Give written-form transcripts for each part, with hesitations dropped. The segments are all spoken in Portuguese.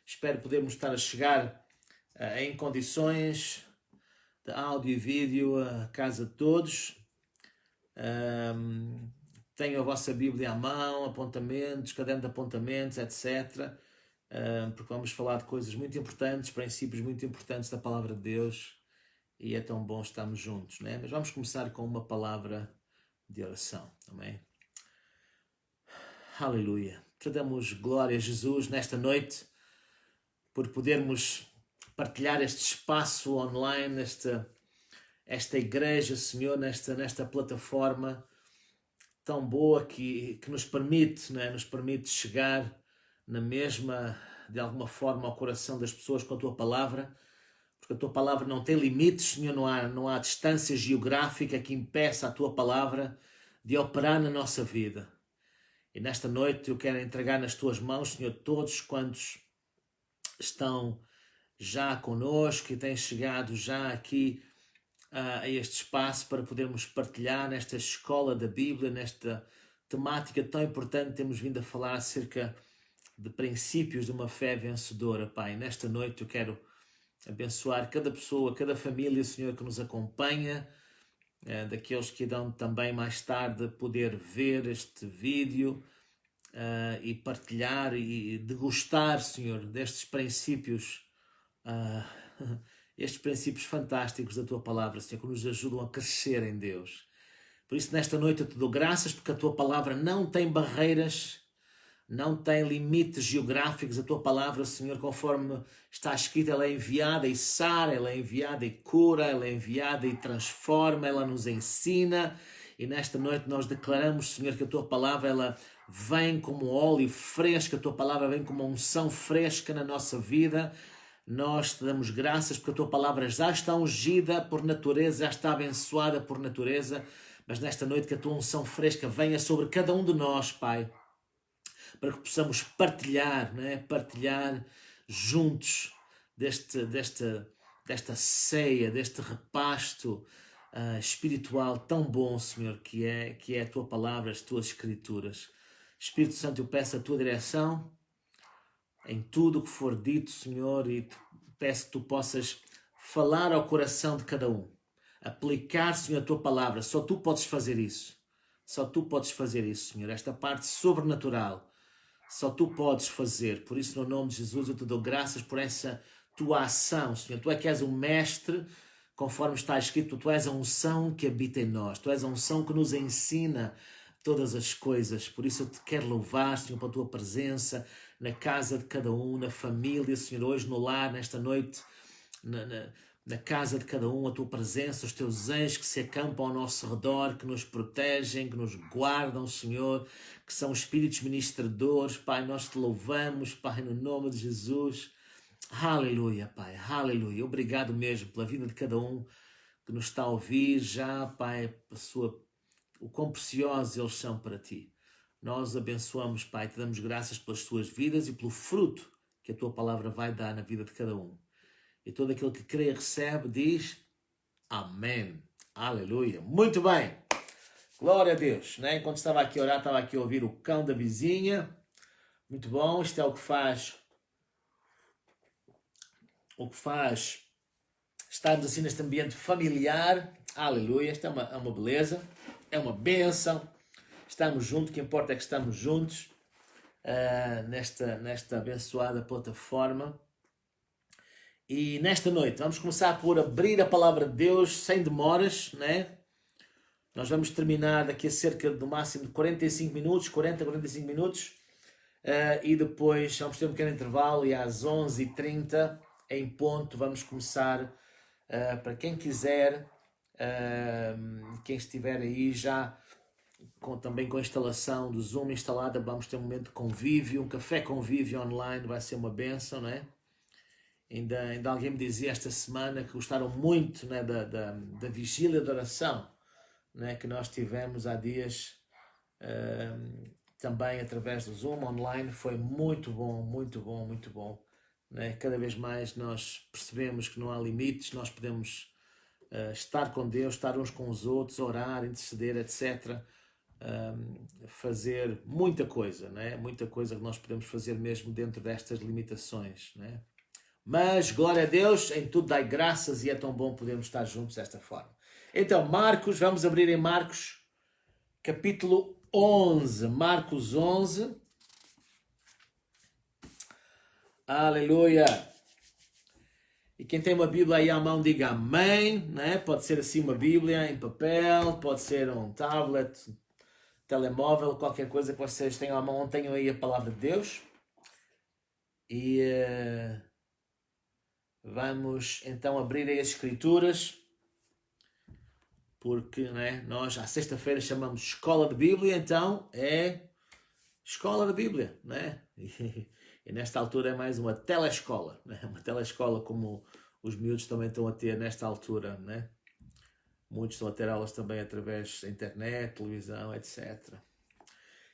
Espero podermos estar a chegar em condições de áudio e vídeo a casa de todos. Tenham a vossa Bíblia à mão, apontamentos, caderno de apontamentos, etc. Porque vamos falar de coisas muito importantes, princípios muito importantes da Palavra de Deus, e é tão bom estarmos juntos, né? Mas vamos começar com uma palavra de oração, amém? Aleluia. Te damos glória a Jesus nesta noite por podermos partilhar este espaço online, esta igreja, Senhor, nesta plataforma tão boa que nos permite, né? Nos permite chegar na mesma, de alguma forma, ao coração das pessoas com a Tua Palavra, porque a Tua Palavra não tem limites, Senhor, não há distância geográfica que impeça a Tua Palavra de operar na nossa vida. E nesta noite eu quero entregar nas Tuas mãos, Senhor, todos quantos estão já conosco e têm chegado já aqui a este espaço para podermos partilhar nesta escola da Bíblia, nesta temática tão importante. Temos vindo a falar acerca de princípios de uma fé vencedora, Pai. Nesta noite eu quero abençoar cada pessoa, cada família, Senhor, que nos acompanha, daqueles que irão também mais tarde poder ver este vídeo e partilhar e degustar, Senhor, destes princípios, estes princípios fantásticos da Tua Palavra, Senhor, que nos ajudam a crescer em Deus. Por isso, nesta noite eu te dou graças porque a Tua Palavra não tem barreiras, não tem limites geográficos. A Tua Palavra, Senhor, conforme está escrita, ela é enviada e sara, ela é enviada e cura, ela é enviada e transforma, ela nos ensina. E nesta noite nós declaramos, Senhor, que a Tua Palavra ela vem como óleo fresco, a Tua Palavra vem como uma unção fresca na nossa vida. Nós te damos graças porque a Tua Palavra já está ungida por natureza, já está abençoada por natureza, mas nesta noite que a Tua unção fresca venha sobre cada um de nós, Pai, para que possamos partilhar, né? Partilhar juntos desta ceia, deste repasto espiritual tão bom, Senhor, que é a Tua Palavra, as Tuas Escrituras. Espírito Santo, eu peço a Tua direção em tudo o que for dito, Senhor, e peço que Tu possas falar ao coração de cada um, aplicar, Senhor, a Tua Palavra. Só Tu podes fazer isso. Só Tu podes fazer isso, Senhor. Esta parte sobrenatural, só Tu podes fazer. Por isso, no nome de Jesus, eu Te dou graças por essa Tua ação, Senhor. Tu é que és o Mestre, conforme está escrito, Tu és a unção que habita em nós. Tu és a unção que nos ensina todas as coisas. Por isso eu Te quero louvar, Senhor, pela Tua presença na casa de cada um, na família, Senhor, hoje no lar, nesta noite, na casa de cada um, a Tua presença, os Teus anjos que se acampam ao nosso redor, que nos protegem, que nos guardam, Senhor, que são espíritos ministradores. Pai, nós Te louvamos, Pai, no nome de Jesus. Aleluia, Pai, aleluia. Obrigado mesmo pela vida de cada um que nos está a ouvir já, Pai, o quão preciosos eles são para Ti. Nós abençoamos, Pai, Te damos graças pelas Tuas vidas e pelo fruto que a Tua Palavra vai dar na vida de cada um. E todo aquele que crê e recebe diz amém. Aleluia. Muito bem. Glória a Deus. Né? Enquanto estava aqui a orar, estava aqui a ouvir o cão da vizinha. Muito bom. Isto é o que faz estarmos assim neste ambiente familiar. Aleluia. Isto é uma beleza. É uma bênção. Estamos juntos. O que importa é que estamos juntos nesta abençoada plataforma. E nesta noite vamos começar por abrir a palavra de Deus sem demoras, né? Nós vamos terminar daqui a cerca do máximo de 45 minutos, 45 minutos, e depois vamos ter um pequeno intervalo e às 11h30 em ponto vamos começar, para quem quiser, quem estiver aí já também com a instalação do Zoom instalada, vamos ter um momento de convívio, um café convívio online, vai ser uma bênção, não é? Ainda alguém me dizia esta semana que gostaram muito, né, da vigília de oração, né, que nós tivemos há dias, também através do Zoom online. Foi muito bom, muito bom, muito bom. Né? Cada vez mais nós percebemos que não há limites, nós podemos estar com Deus, estar uns com os outros, orar, interceder, etc. fazer muita coisa, né? Muita coisa que nós podemos fazer mesmo dentro destas limitações, né? Mas, glória a Deus, em tudo dai graças e é tão bom podermos estar juntos desta forma. Então, Marcos, vamos abrir em Marcos, capítulo 11. Marcos 11. Aleluia! E quem tem uma Bíblia aí à mão, diga amém, né? Pode ser assim uma Bíblia em papel, pode ser um tablet, telemóvel, qualquer coisa que vocês tenham à mão, tenham aí a palavra de Deus. E vamos então abrir aí as Escrituras, porque, né, nós à sexta-feira chamamos Escola de Bíblia, então é Escola de Bíblia, né? E nesta altura é mais uma telescola, né? Uma telescola como os miúdos também estão a ter nesta altura, né? Muitos estão a ter aulas também através da internet, televisão, etc.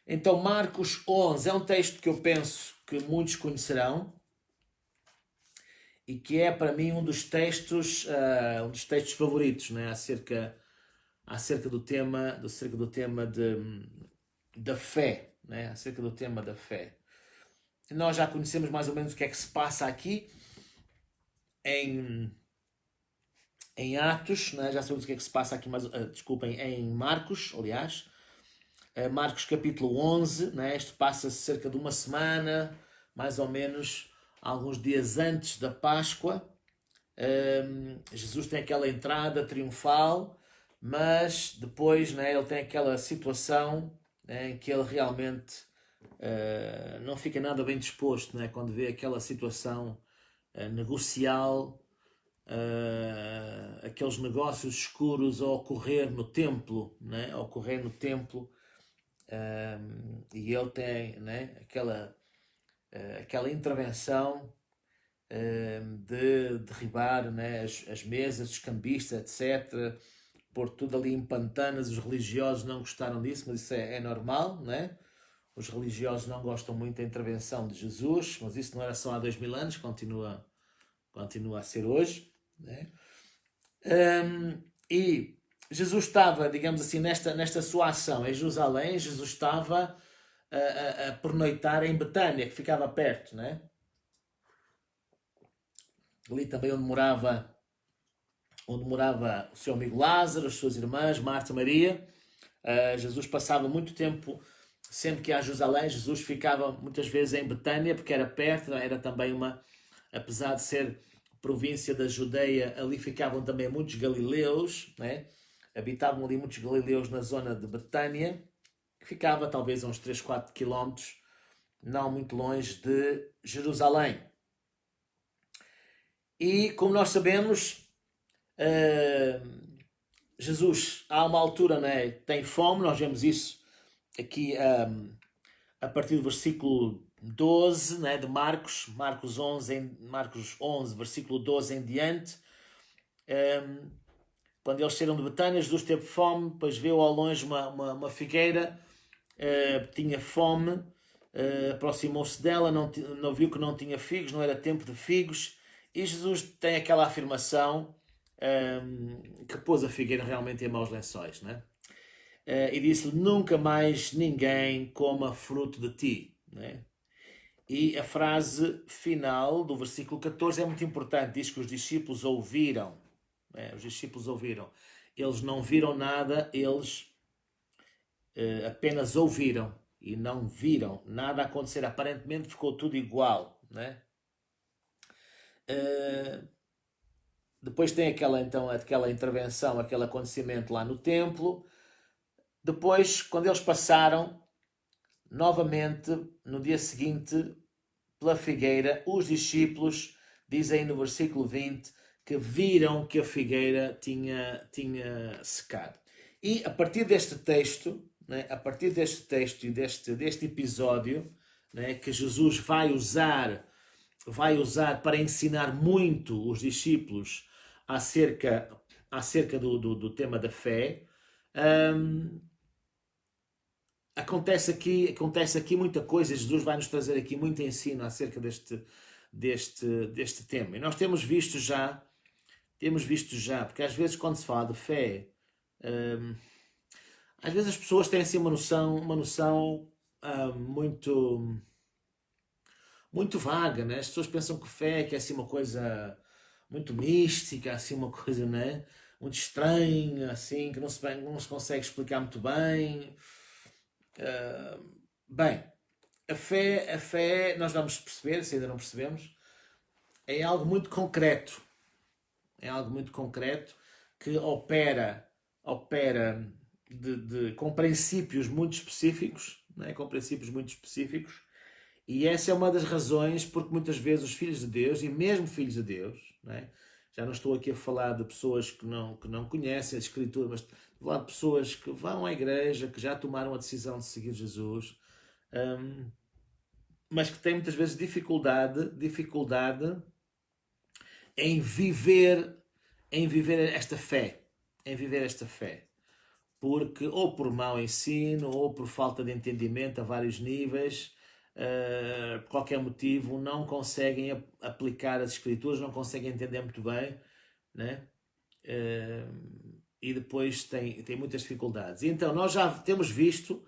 Então, Marcos 11 é um texto que eu penso que muitos conhecerão e que é para mim um dos textos favoritos, né? acerca do tema da fé, né? Acerca do tema da fé. Nós já conhecemos mais ou menos o que é que se passa aqui em Atos, né? Já sabemos o que é que se passa aqui, desculpem, em Marcos, aliás. Marcos capítulo 11, né? Isto passa-se cerca de uma semana, mais ou menos, alguns dias antes da Páscoa. Jesus tem aquela entrada triunfal, mas depois, né, ele tem aquela situação, né, em que ele realmente não fica nada bem disposto, né, quando vê aquela situação negocial, aqueles negócios escuros a ocorrer no templo, né, e ele tem, né, aquela intervenção de derribar, né, as mesas, os cambistas, etc., pôr tudo ali em pantanas. Os religiosos não gostaram disso, mas isso é normal, né? Os religiosos não gostam muito da intervenção de Jesus, mas isso não era só há 2000 anos, continua a ser hoje, né? E Jesus estava, digamos assim, nesta sua ação em Jerusalém. Jesus estava a pernoitar em Betânia, que ficava perto, né? Ali também onde morava o seu amigo Lázaro, as suas irmãs, Marta e Maria. Jesus passava muito tempo, sempre que ia a Jerusalém, Jesus ficava muitas vezes em Betânia, porque era perto, era também apesar de ser província da Judeia, ali ficavam também muitos galileus, né? Habitavam ali muitos galileus na zona de Betânia, que ficava talvez a uns 3, 4 quilómetros, não muito longe de Jerusalém. E como nós sabemos, Jesus, há uma altura, né, tem fome. Nós vemos isso aqui a partir do versículo 12, né, de Marcos 11, versículo 12 em diante. Quando eles saíram de Betânia, Jesus teve fome, depois viu ao longe uma figueira, tinha fome, aproximou-se dela, não viu que não tinha figos, não era tempo de figos, e Jesus tem aquela afirmação que pôs a figueira realmente em maus lençóis, né? E disse-lhe: nunca mais ninguém coma fruto de ti, né? E a frase final do versículo 14 é muito importante. Diz que os discípulos ouviram, né? Os discípulos ouviram. Eles não viram nada, eles apenas ouviram e não viram nada acontecer. Aparentemente ficou tudo igual, né? Depois tem aquela intervenção, aquele acontecimento lá no templo. Depois, quando eles passaram novamente no dia seguinte pela figueira, os discípulos dizem no versículo 20 que viram que a figueira tinha secado. E a partir deste texto, né, e deste episódio, né, que Jesus vai usar para ensinar muito os discípulos acerca do tema da fé, acontece aqui muita coisa. Jesus vai nos trazer aqui muito ensino acerca deste tema. E nós temos visto já, porque às vezes quando se fala de fé, Às vezes as pessoas têm assim uma noção muito vaga, né? As pessoas pensam que fé é que é assim uma coisa muito mística, assim uma coisa, né? Muito estranha, assim, que não se consegue explicar muito bem. Ah, bem, a fé, nós vamos perceber, se ainda não percebemos, é algo muito concreto. É algo muito concreto que opera com princípios muito específicos, né? Com princípios muito específicos, e essa é uma das razões porque muitas vezes os filhos de Deus, e mesmo filhos de Deus, né? Já não estou aqui a falar de pessoas que não conhecem a Escritura, mas estou a falar de pessoas que vão à igreja, que já tomaram a decisão de seguir Jesus, hum, mas que têm muitas vezes dificuldade em viver, em viver esta fé, em viver esta fé. Porque ou por mau ensino, ou por falta de entendimento a vários níveis, por qualquer motivo, não conseguem aplicar as escrituras, não conseguem entender muito bem, né? E depois tem muitas dificuldades. E então nós já temos visto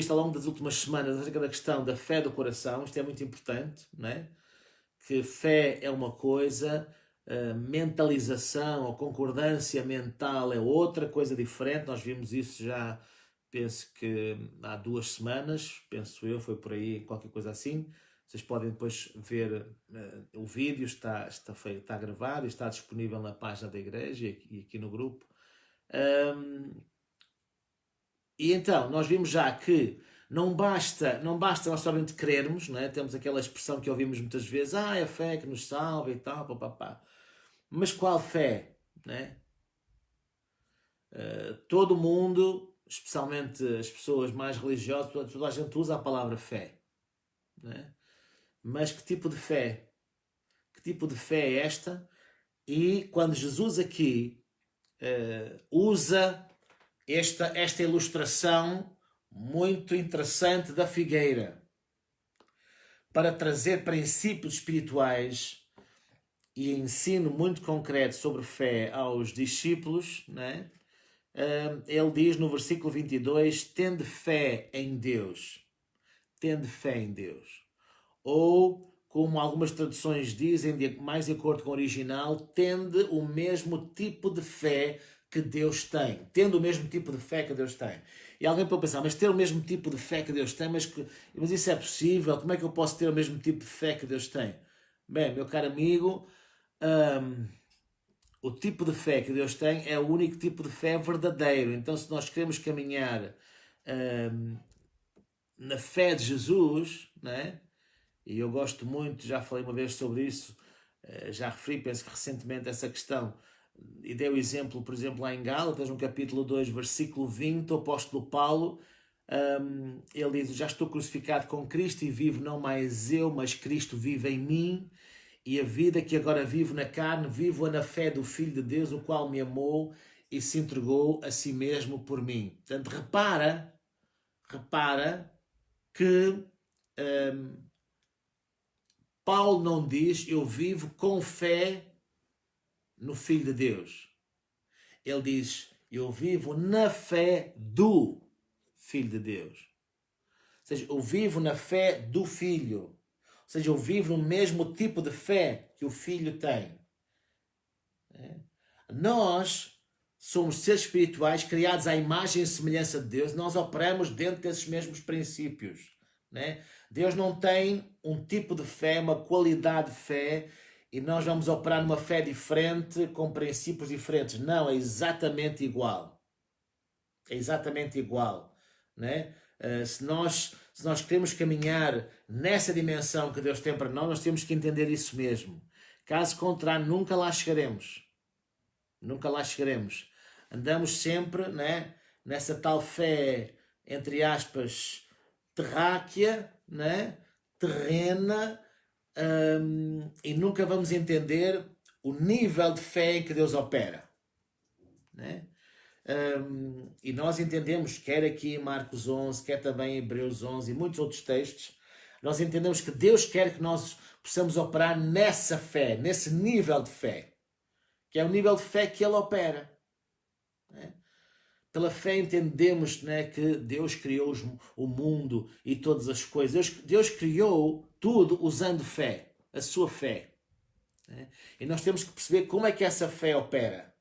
ao longo das últimas semanas acerca da questão da fé do coração. Isto é muito importante, né? Que fé é uma coisa, mentalização ou concordância mental é outra coisa diferente. Nós vimos isso já, penso que há 2 semanas, penso eu, foi por aí, qualquer coisa assim. Vocês podem depois ver o vídeo, está gravado e está disponível na página da igreja e aqui no grupo. E então, nós vimos já que não basta nós somente crermos, não é? Temos aquela expressão que ouvimos muitas vezes, é a fé que nos salva e tal, papapá. Mas qual fé, né? Todo mundo, especialmente as pessoas mais religiosas, toda a gente usa a palavra fé, né? Mas que tipo de fé? Que tipo de fé é esta? E quando Jesus aqui usa esta ilustração muito interessante da figueira para trazer princípios espirituais e ensino muito concreto sobre fé aos discípulos, né? Ele diz no versículo 22, tende fé em Deus. Tende fé em Deus. Ou, como algumas traduções dizem, mais de acordo com o original, tende o mesmo tipo de fé que Deus tem. Tendo o mesmo tipo de fé que Deus tem. E alguém pode pensar, mas ter o mesmo tipo de fé que Deus tem, mas isso é possível? Como é que eu posso ter o mesmo tipo de fé que Deus tem? Bem, meu caro amigo, o tipo de fé que Deus tem é o único tipo de fé verdadeiro. Então, se nós queremos caminhar na fé de Jesus, né? E eu gosto muito, já falei uma vez sobre isso, já referi, penso que recentemente, essa questão, e dei o exemplo, por exemplo, lá em Gálatas, no capítulo 2, versículo 20, o apóstolo Paulo, ele diz, já estou crucificado com Cristo e vivo não mais eu, mas Cristo vive em mim, e a vida que agora vivo na carne, vivo-a na fé do Filho de Deus, o qual me amou e se entregou a si mesmo por mim. Portanto, repara que Paulo não diz, eu vivo com fé no Filho de Deus. Ele diz, eu vivo na fé do Filho de Deus. Ou seja, eu vivo na fé do Filho. Ou seja, eu vivo no mesmo tipo de fé que o Filho tem. Nós somos seres espirituais criados à imagem e semelhança de Deus. Nós operamos dentro desses mesmos princípios. Né? Deus não tem um tipo de fé, uma qualidade de fé, e nós vamos operar numa fé diferente, com princípios diferentes. Não, é exatamente igual. É exatamente igual. Né? Se nós queremos caminhar nessa dimensão que Deus tem para nós temos que entender isso mesmo. Caso contrário, nunca lá chegaremos. Nunca lá chegaremos. Andamos sempre, né, nessa tal fé, entre aspas, terráquea, né, terrena, e nunca vamos entender o nível de fé em que Deus opera. Né? E nós entendemos, quer aqui em Marcos 11, quer também em Hebreus 11 e muitos outros textos, nós entendemos que Deus quer que nós possamos operar nessa fé, nesse nível de fé, que é o nível de fé que Ele opera. Né? Pela fé entendemos, né, que Deus criou o mundo e todas as coisas. Deus criou tudo usando fé, a sua fé. Né? E nós temos que perceber como é que essa fé opera,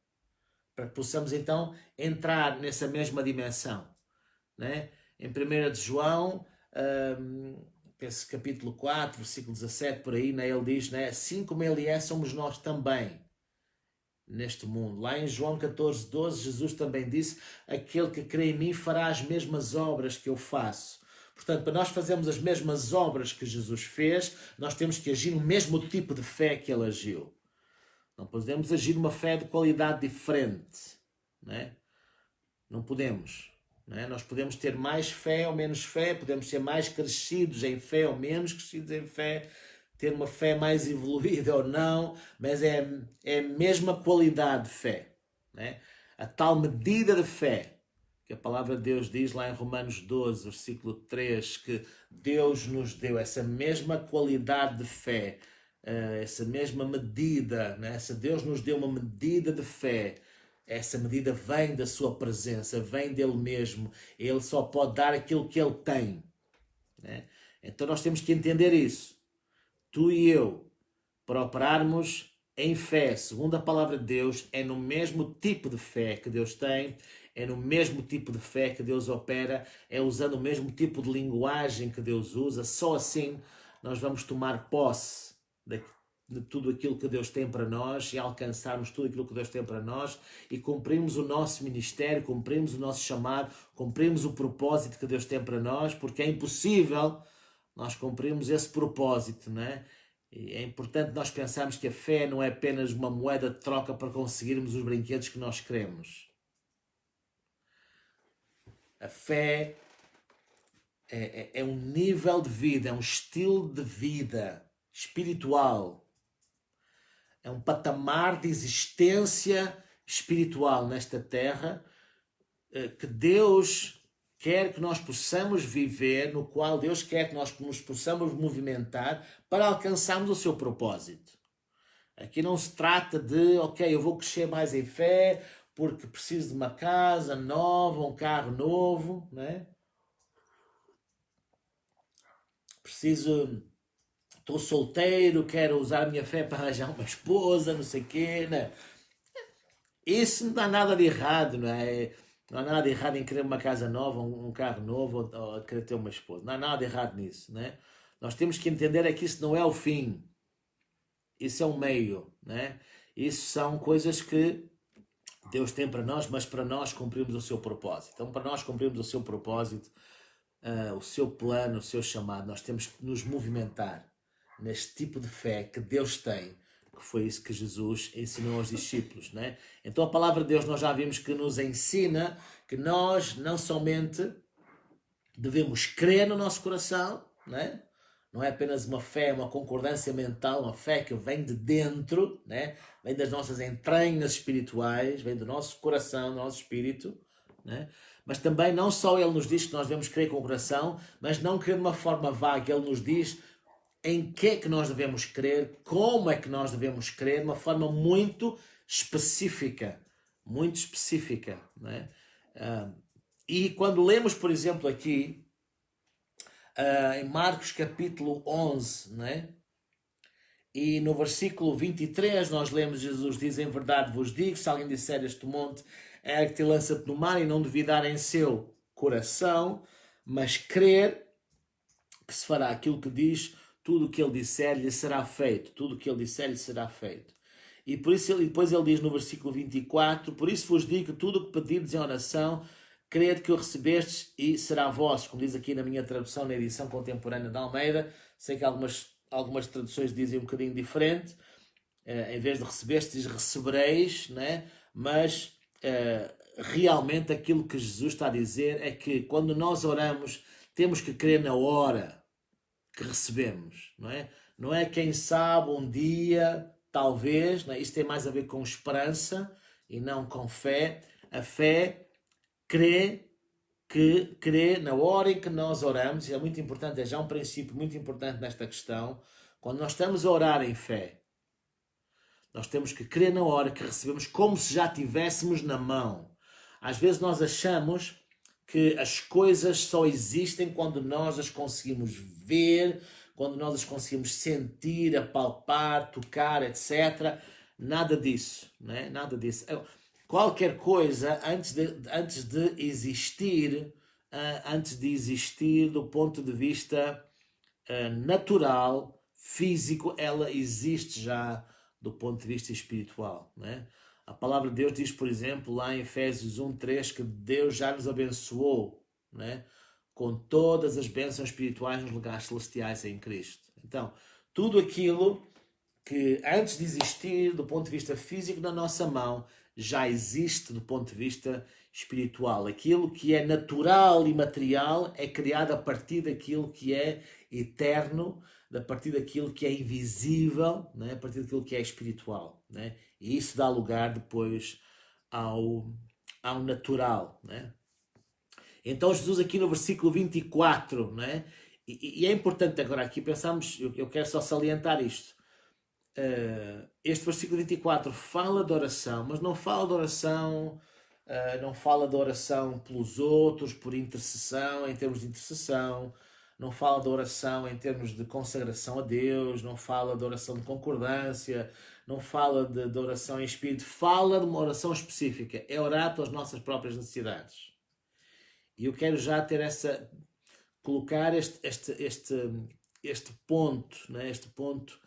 para que possamos então entrar nessa mesma dimensão. Né? Em 1 de João, penso capítulo 4, versículo 17, por aí, né, ele diz, né, assim como ele é, somos nós também neste mundo. Lá em João 14, 12, Jesus também disse, aquele que crê em mim fará as mesmas obras que eu faço. Portanto, para nós fazermos as mesmas obras que Jesus fez, nós temos que agir no mesmo tipo de fé que ele agiu. Não podemos agir numa fé de qualidade diferente. Né? Não podemos. Né? Nós podemos ter mais fé ou menos fé, podemos ser mais crescidos em fé ou menos crescidos em fé, ter uma fé mais evoluída ou não, mas é a mesma qualidade de fé. Né? A tal medida de fé que a palavra de Deus diz lá em Romanos 12, versículo 3, que Deus nos deu essa mesma qualidade de fé, essa mesma medida, né? Se Deus nos deu uma medida de fé, essa medida vem da sua presença, vem dele mesmo. Ele só pode dar aquilo que ele tem. Né? Então nós temos que entender isso. Tu e eu, para operarmos em fé, segundo a palavra de Deus, é no mesmo tipo de fé que Deus tem, é no mesmo tipo de fé que Deus opera, é usando o mesmo tipo de linguagem que Deus usa. Só assim nós vamos tomar posse de tudo aquilo que Deus tem para nós e alcançarmos tudo aquilo que Deus tem para nós e cumprirmos o nosso ministério, cumprirmos o nosso chamado, cumprirmos o propósito que Deus tem para nós, porque é impossível nós cumprirmos esse propósito, né? E é importante nós pensarmos que a fé não é apenas uma moeda de troca para conseguirmos os brinquedos que nós queremos. A fé é um nível de vida, é um estilo de vida espiritual. É um patamar de existência espiritual nesta terra que Deus quer que nós possamos viver, no qual Deus quer que nós nos possamos movimentar para alcançarmos o seu propósito. Aqui não se trata de, ok, eu vou crescer mais em fé porque preciso de uma casa nova, um carro novo, né? Estou solteiro, quero usar a minha fé para arranjar uma esposa, não sei o quê, né? Isso não dá nada de errado, não é? Não há nada de errado em querer uma casa nova, um carro novo, ou querer ter uma esposa. Não há nada de errado nisso, né? Nós temos que entender é que isso não é o fim. Isso é um meio, né? Isso são coisas que Deus tem para nós, mas para nós cumprirmos o seu propósito. Então, para nós cumprirmos o seu propósito, o seu plano, o seu chamado, nós temos que nos movimentar neste tipo de fé que Deus tem, que foi isso que Jesus ensinou aos discípulos, né? Então a palavra de Deus nós já vimos que nos ensina que nós não somente devemos crer no nosso coração, né? Não é apenas uma fé, uma concordância mental, uma fé que vem de dentro, né? Vem das nossas entranhas espirituais, vem do nosso coração, do nosso espírito, né? Mas também não só ele nos diz que nós devemos crer com o coração, mas não crer de uma forma vaga. Ele nos diz em que é que nós devemos crer, como é que nós devemos crer, de uma forma muito específica. Muito específica. Né? E quando lemos, por exemplo, aqui, em Marcos capítulo 11, né? E no versículo 23 nós lemos, Jesus diz, em verdade vos digo, se alguém disser este monte, ergue-te e lança-te no mar, e não duvidar em seu coração, mas crer que se fará aquilo que diz, tudo o que ele disser lhe será feito. Tudo o que ele disser lhe será feito. E por isso, depois ele diz no versículo 24, por isso vos digo que tudo o que pedirdes em oração, crede que o recebestes e será vosso. Como diz aqui na minha tradução, na edição contemporânea da Almeida. Sei que algumas traduções dizem um bocadinho diferente. Em vez de recebestes, diz recebereis, né? Mas realmente aquilo que Jesus está a dizer é que quando nós oramos, temos que crer na hora que recebemos, não é? Não é quem sabe um dia, talvez, não é? Isto tem mais a ver com esperança e não com fé. A fé crê na hora em que nós oramos, e é muito importante, é já um princípio muito importante nesta questão, quando nós estamos a orar em fé, nós temos que crer na hora que recebemos como se já tivéssemos na mão. Às vezes nós achamos que as coisas só existem quando nós as conseguimos ver, quando nós as conseguimos sentir, apalpar, tocar, etc. Nada disso, né? Nada disso. Qualquer coisa, antes de existir do ponto de vista natural, físico, ela existe já do ponto de vista espiritual, né? A palavra de Deus diz, por exemplo, lá em Efésios 1:3, que Deus já nos abençoou, né, com todas as bênçãos espirituais nos lugares celestiais em Cristo. Então, tudo aquilo que antes de existir do ponto de vista físico na nossa mão, já existe do ponto de vista espiritual. Aquilo que é natural e material é criado a partir daquilo que é eterno, a partir daquilo que é invisível, né? A partir daquilo que é espiritual, né? E isso dá lugar depois ao natural, né? Então Jesus aqui no versículo 24, né? E é importante agora aqui pensarmos, eu quero só salientar isto. Este versículo 24 fala de oração, mas não fala de oração, não fala de oração pelos outros, por intercessão, em termos de intercessão, não fala de oração em termos de consagração a Deus, não fala de oração de concordância, não fala de oração em espírito, fala de uma oração específica, é orar pelas nossas próprias necessidades. E eu quero já colocar este ponto, né? Este ponto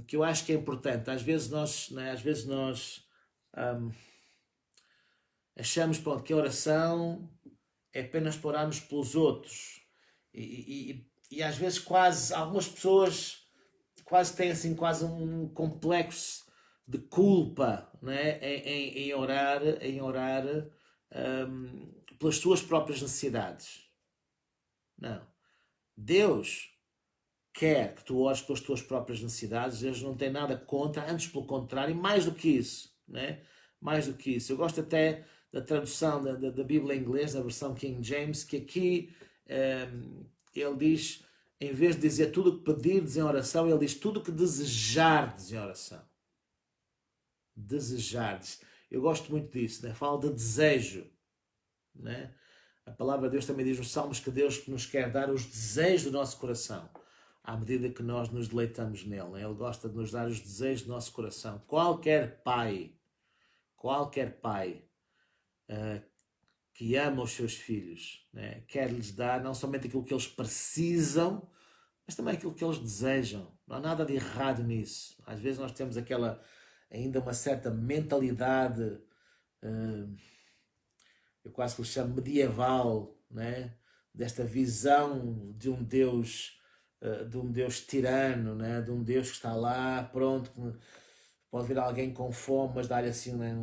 que eu acho que é importante. Às vezes nós achamos, pronto, que a oração é apenas para orarmos pelos outros. E às vezes algumas pessoas quase têm assim, quase um complexo de culpa, né? em orar pelas suas próprias necessidades. Não. Deus quer que tu ores pelas tuas próprias necessidades. Deus não tem nada contra, antes pelo contrário, e mais do que isso, né? Mais do que isso. Eu gosto até da tradução da Bíblia em inglês, da versão King James, que aqui ele diz, em vez de dizer tudo o que pedirdes em oração, ele diz tudo o que desejardes em oração. Desejardes. Eu gosto muito disso, né? Fala de desejo, né? A palavra de Deus também diz nos Salmos que Deus nos quer dar os desejos do nosso coração, à medida que nós nos deleitamos nele, né? Ele gosta de nos dar os desejos do nosso coração. Qualquer pai que ama os seus filhos, né, quer-lhes dar não somente aquilo que eles precisam, mas também aquilo que eles desejam. Não há nada de errado nisso. Às vezes nós temos ainda uma certa mentalidade, eu quase que lhe chamo medieval, né, desta visão de um Deus tirano, né, de um Deus que está lá, pronto, pode vir alguém com fome, mas dá-lhe assim, né,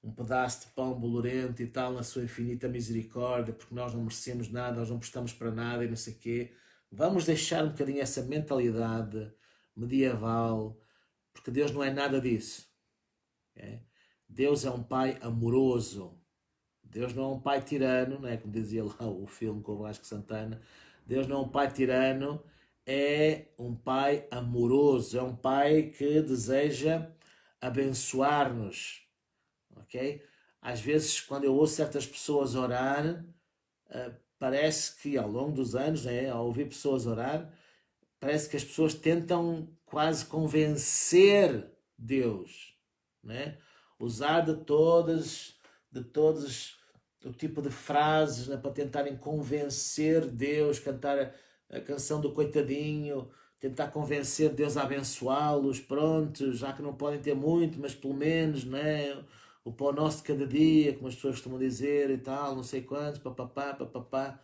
um pedaço de pão bolorento e tal, na sua infinita misericórdia, porque nós não merecemos nada, nós não prestamos para nada e não sei o quê. Vamos deixar um bocadinho essa mentalidade medieval, porque Deus não é nada disso. Okay? Deus é um pai amoroso. Deus não é um pai tirano, não é como dizia lá o filme com o Vasco Santana. Deus não é um pai tirano, é um pai amoroso, é um pai que deseja abençoar-nos. Okay? Às vezes, quando eu ouço certas pessoas orar, parece que ao longo dos anos, né, ao ouvir pessoas orar, parece que as pessoas tentam quase convencer Deus, né? Usar de todos o tipo de frases, né, para tentarem convencer Deus, cantar a canção do coitadinho, tentar convencer Deus a abençoá-los, pronto, já que não podem ter muito, mas pelo menos, né, o pão nosso de cada dia, como as pessoas costumam dizer e tal, não sei quantos, papapá, papapá.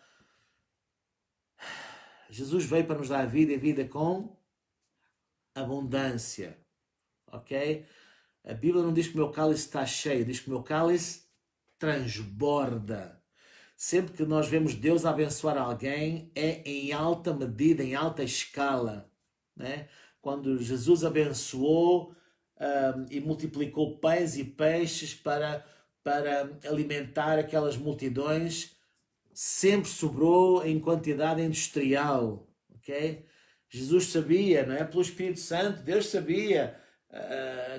Jesus veio para nos dar vida e vida com abundância, ok? A Bíblia não diz que o meu cálice está cheio, diz que o meu cálice transborda. Sempre que nós vemos Deus abençoar alguém, é em alta medida, em alta escala, né? Quando Jesus abençoou e multiplicou pães e peixes para alimentar aquelas multidões, sempre sobrou em quantidade industrial, ok? Jesus sabia, não é? Pelo Espírito Santo, Deus sabia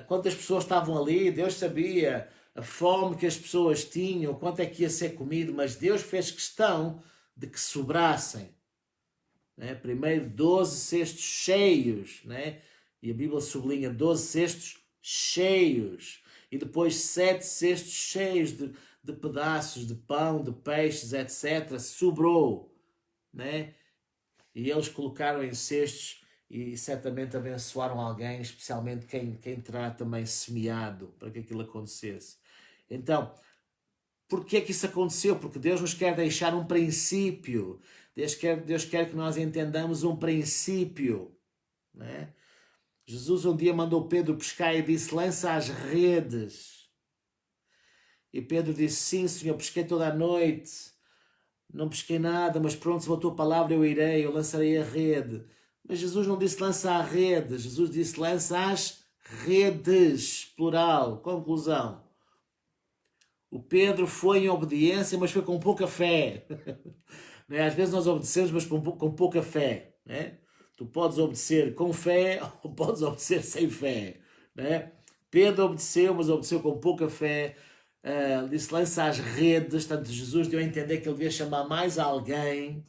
quantas pessoas estavam ali, Deus sabia a fome que as pessoas tinham, quanto é que ia ser comido, mas Deus fez questão de que sobrassem. Né? Primeiro 12 cestos cheios, né? E a Bíblia sublinha 12 cestos cheios, e depois 7 cestos cheios de pedaços de pão, de peixes, etc. Sobrou, né? E eles colocaram em cestos e certamente abençoaram alguém, especialmente quem terá também semeado para que aquilo acontecesse. Então, porquê que isso aconteceu? Porque Deus nos quer deixar um princípio. Deus quer que nós entendamos um princípio, né? Jesus um dia mandou Pedro pescar e disse: lança as redes. E Pedro disse: sim, Senhor, pesquei toda a noite, não pesquei nada, mas pronto, se a tua palavra eu irei, eu lançarei a rede. Mas Jesus não disse lança a rede, Jesus disse lança as redes, plural. Conclusão: o Pedro foi em obediência, mas foi com pouca fé. Às vezes nós obedecemos, mas com pouca fé, né? Tu podes obedecer com fé ou podes obedecer sem fé, né? Pedro obedeceu, mas obedeceu com pouca fé. Disse lança as redes. Portanto, Jesus deu a entender que ele devia chamar mais alguém,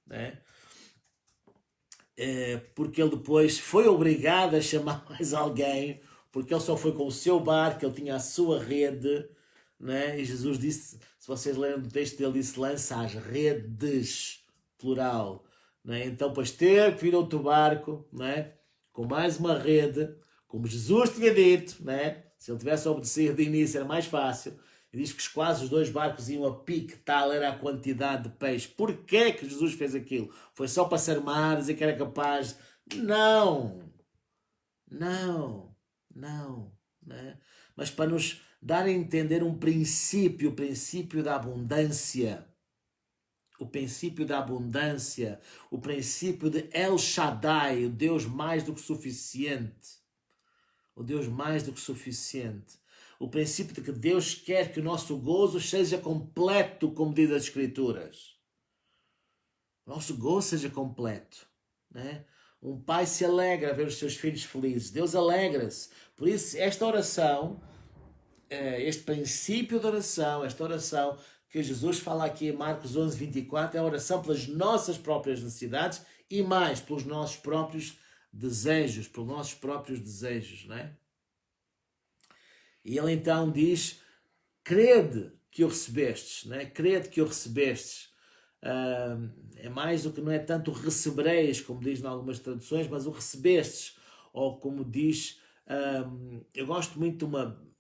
né? Porque ele depois foi obrigado a chamar mais alguém, porque ele só foi com o seu barco, ele tinha a sua rede, né? E Jesus disse, se vocês lerem o texto dele, disse lança as redes, plural, né? Então depois teve que vir outro barco, né? Com mais uma rede, como Jesus tinha dito, né? Se ele tivesse obedecido de início era mais fácil. E diz que quase os dois barcos iam a pique, tal era a quantidade de peixe. Porquê que Jesus fez aquilo? Foi só para se armar, dizer que era capaz? Não, né? Mas para nos dar a entender um princípio, o princípio da abundância. O princípio da abundância, o princípio de El Shaddai, o Deus mais do que suficiente. O Deus mais do que suficiente. O princípio de que Deus quer que o nosso gozo seja completo, como diz as Escrituras. O nosso gozo seja completo, né? Um pai se alegra a ver os seus filhos felizes. Deus alegra-se. Por isso, esta oração, este princípio de oração, esta oração que Jesus fala aqui em Marcos 11, 24, é a oração pelas nossas próprias necessidades e mais pelos nossos próprios desejos, né? E ele então diz, crede que o recebestes, né? Crede que o recebestes. É mais do que, não é tanto recebereis, como diz em algumas traduções, mas o recebestes, ou como diz, eu gosto muito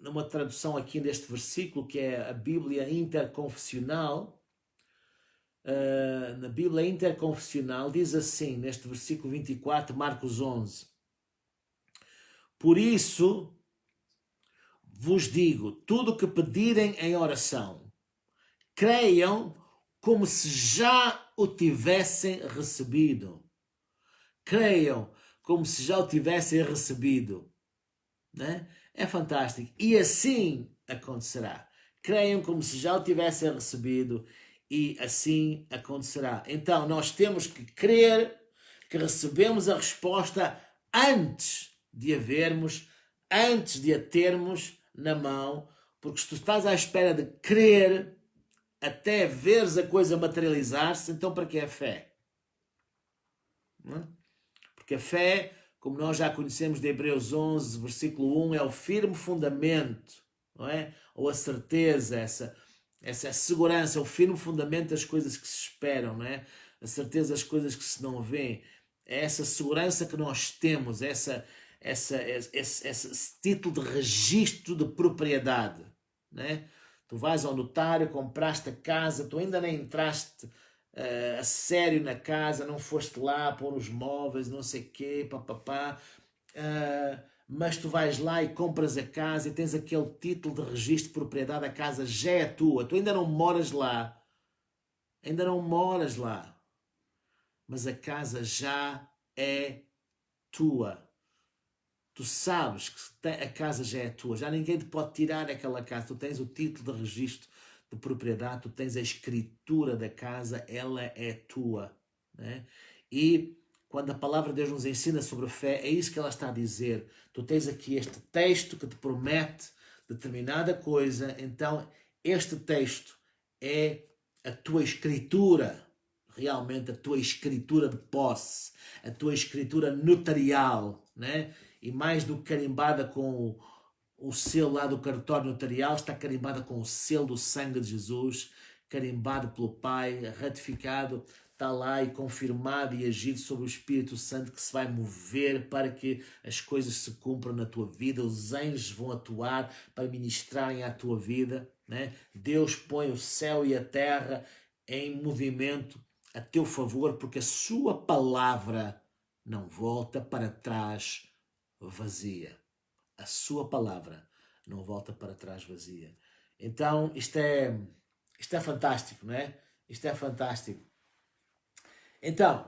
de uma tradução aqui deste versículo, que é a Bíblia Interconfessional. Na Bíblia Interconfessional diz assim, neste versículo 24, Marcos 11: por isso vos digo, tudo o que pedirem em oração, creiam como se já o tivessem recebido. Creiam como se já o tivessem recebido, né? É fantástico. E assim acontecerá. Creiam como se já o tivessem recebido e assim acontecerá. Então nós temos que crer que recebemos a resposta antes de a vermos, antes de a termos na mão, porque se tu estás à espera de crer até veres a coisa materializar-se, então para que é fé? Não é? Porque a fé, como nós já conhecemos de Hebreus 11, versículo 1, é o firme fundamento, não é? Ou a certeza, essa segurança, o firme fundamento das coisas que se esperam, não é? A certeza das coisas que se não vêem. É essa segurança que nós temos, esse título de registro de propriedade, não é? Tu vais ao notário, compraste a casa, tu ainda nem entraste a sério na casa, não foste lá pôr os móveis, não sei o quê, papapá, mas tu vais lá e compras a casa e tens aquele título de registro de propriedade, a casa já é tua, tu ainda não moras lá, mas a casa já é tua. Tu sabes que a casa já é tua, já ninguém te pode tirar aquela casa, tu tens o título de registro de propriedade, tu tens a escritura da casa, ela é tua, né? E quando a palavra de Deus nos ensina sobre a fé, é isso que ela está a dizer. Tu tens aqui este texto que te promete determinada coisa, então este texto é a tua escritura, realmente a tua escritura de posse, a tua escritura notarial, né? E mais do que carimbada com o selo lá do cartório notarial, está carimbada com o selo do sangue de Jesus, carimbado pelo Pai, ratificado, está lá e confirmado e agido sobre o Espírito Santo que se vai mover para que as coisas se cumpram na tua vida, os anjos vão atuar para ministrarem à tua vida, né? Deus põe o céu e a terra em movimento a teu favor, porque a sua palavra não volta para trás vazia. A sua palavra não volta para trás vazia. Então, isto é fantástico, não é? Isto é fantástico. Então,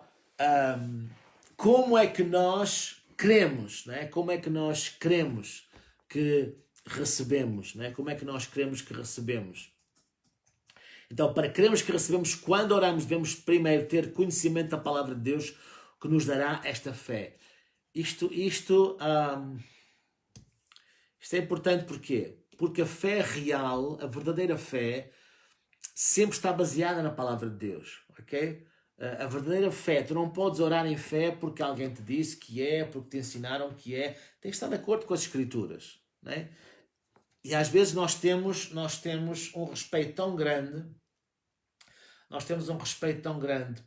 como é que nós cremos, não é? Como é que nós cremos que recebemos, não é? Como é que nós cremos que recebemos? Então, para crermos que recebemos, quando oramos, devemos primeiro ter conhecimento da palavra de Deus que nos dará esta fé. Isto é importante porquê? Porque a fé real, a verdadeira fé, sempre está baseada na palavra de Deus, ok? A verdadeira fé, tu não podes orar em fé porque alguém te disse que é, porque te ensinaram que é. Tem que estar de acordo com as Escrituras, não é? E às vezes nós temos um respeito tão grande,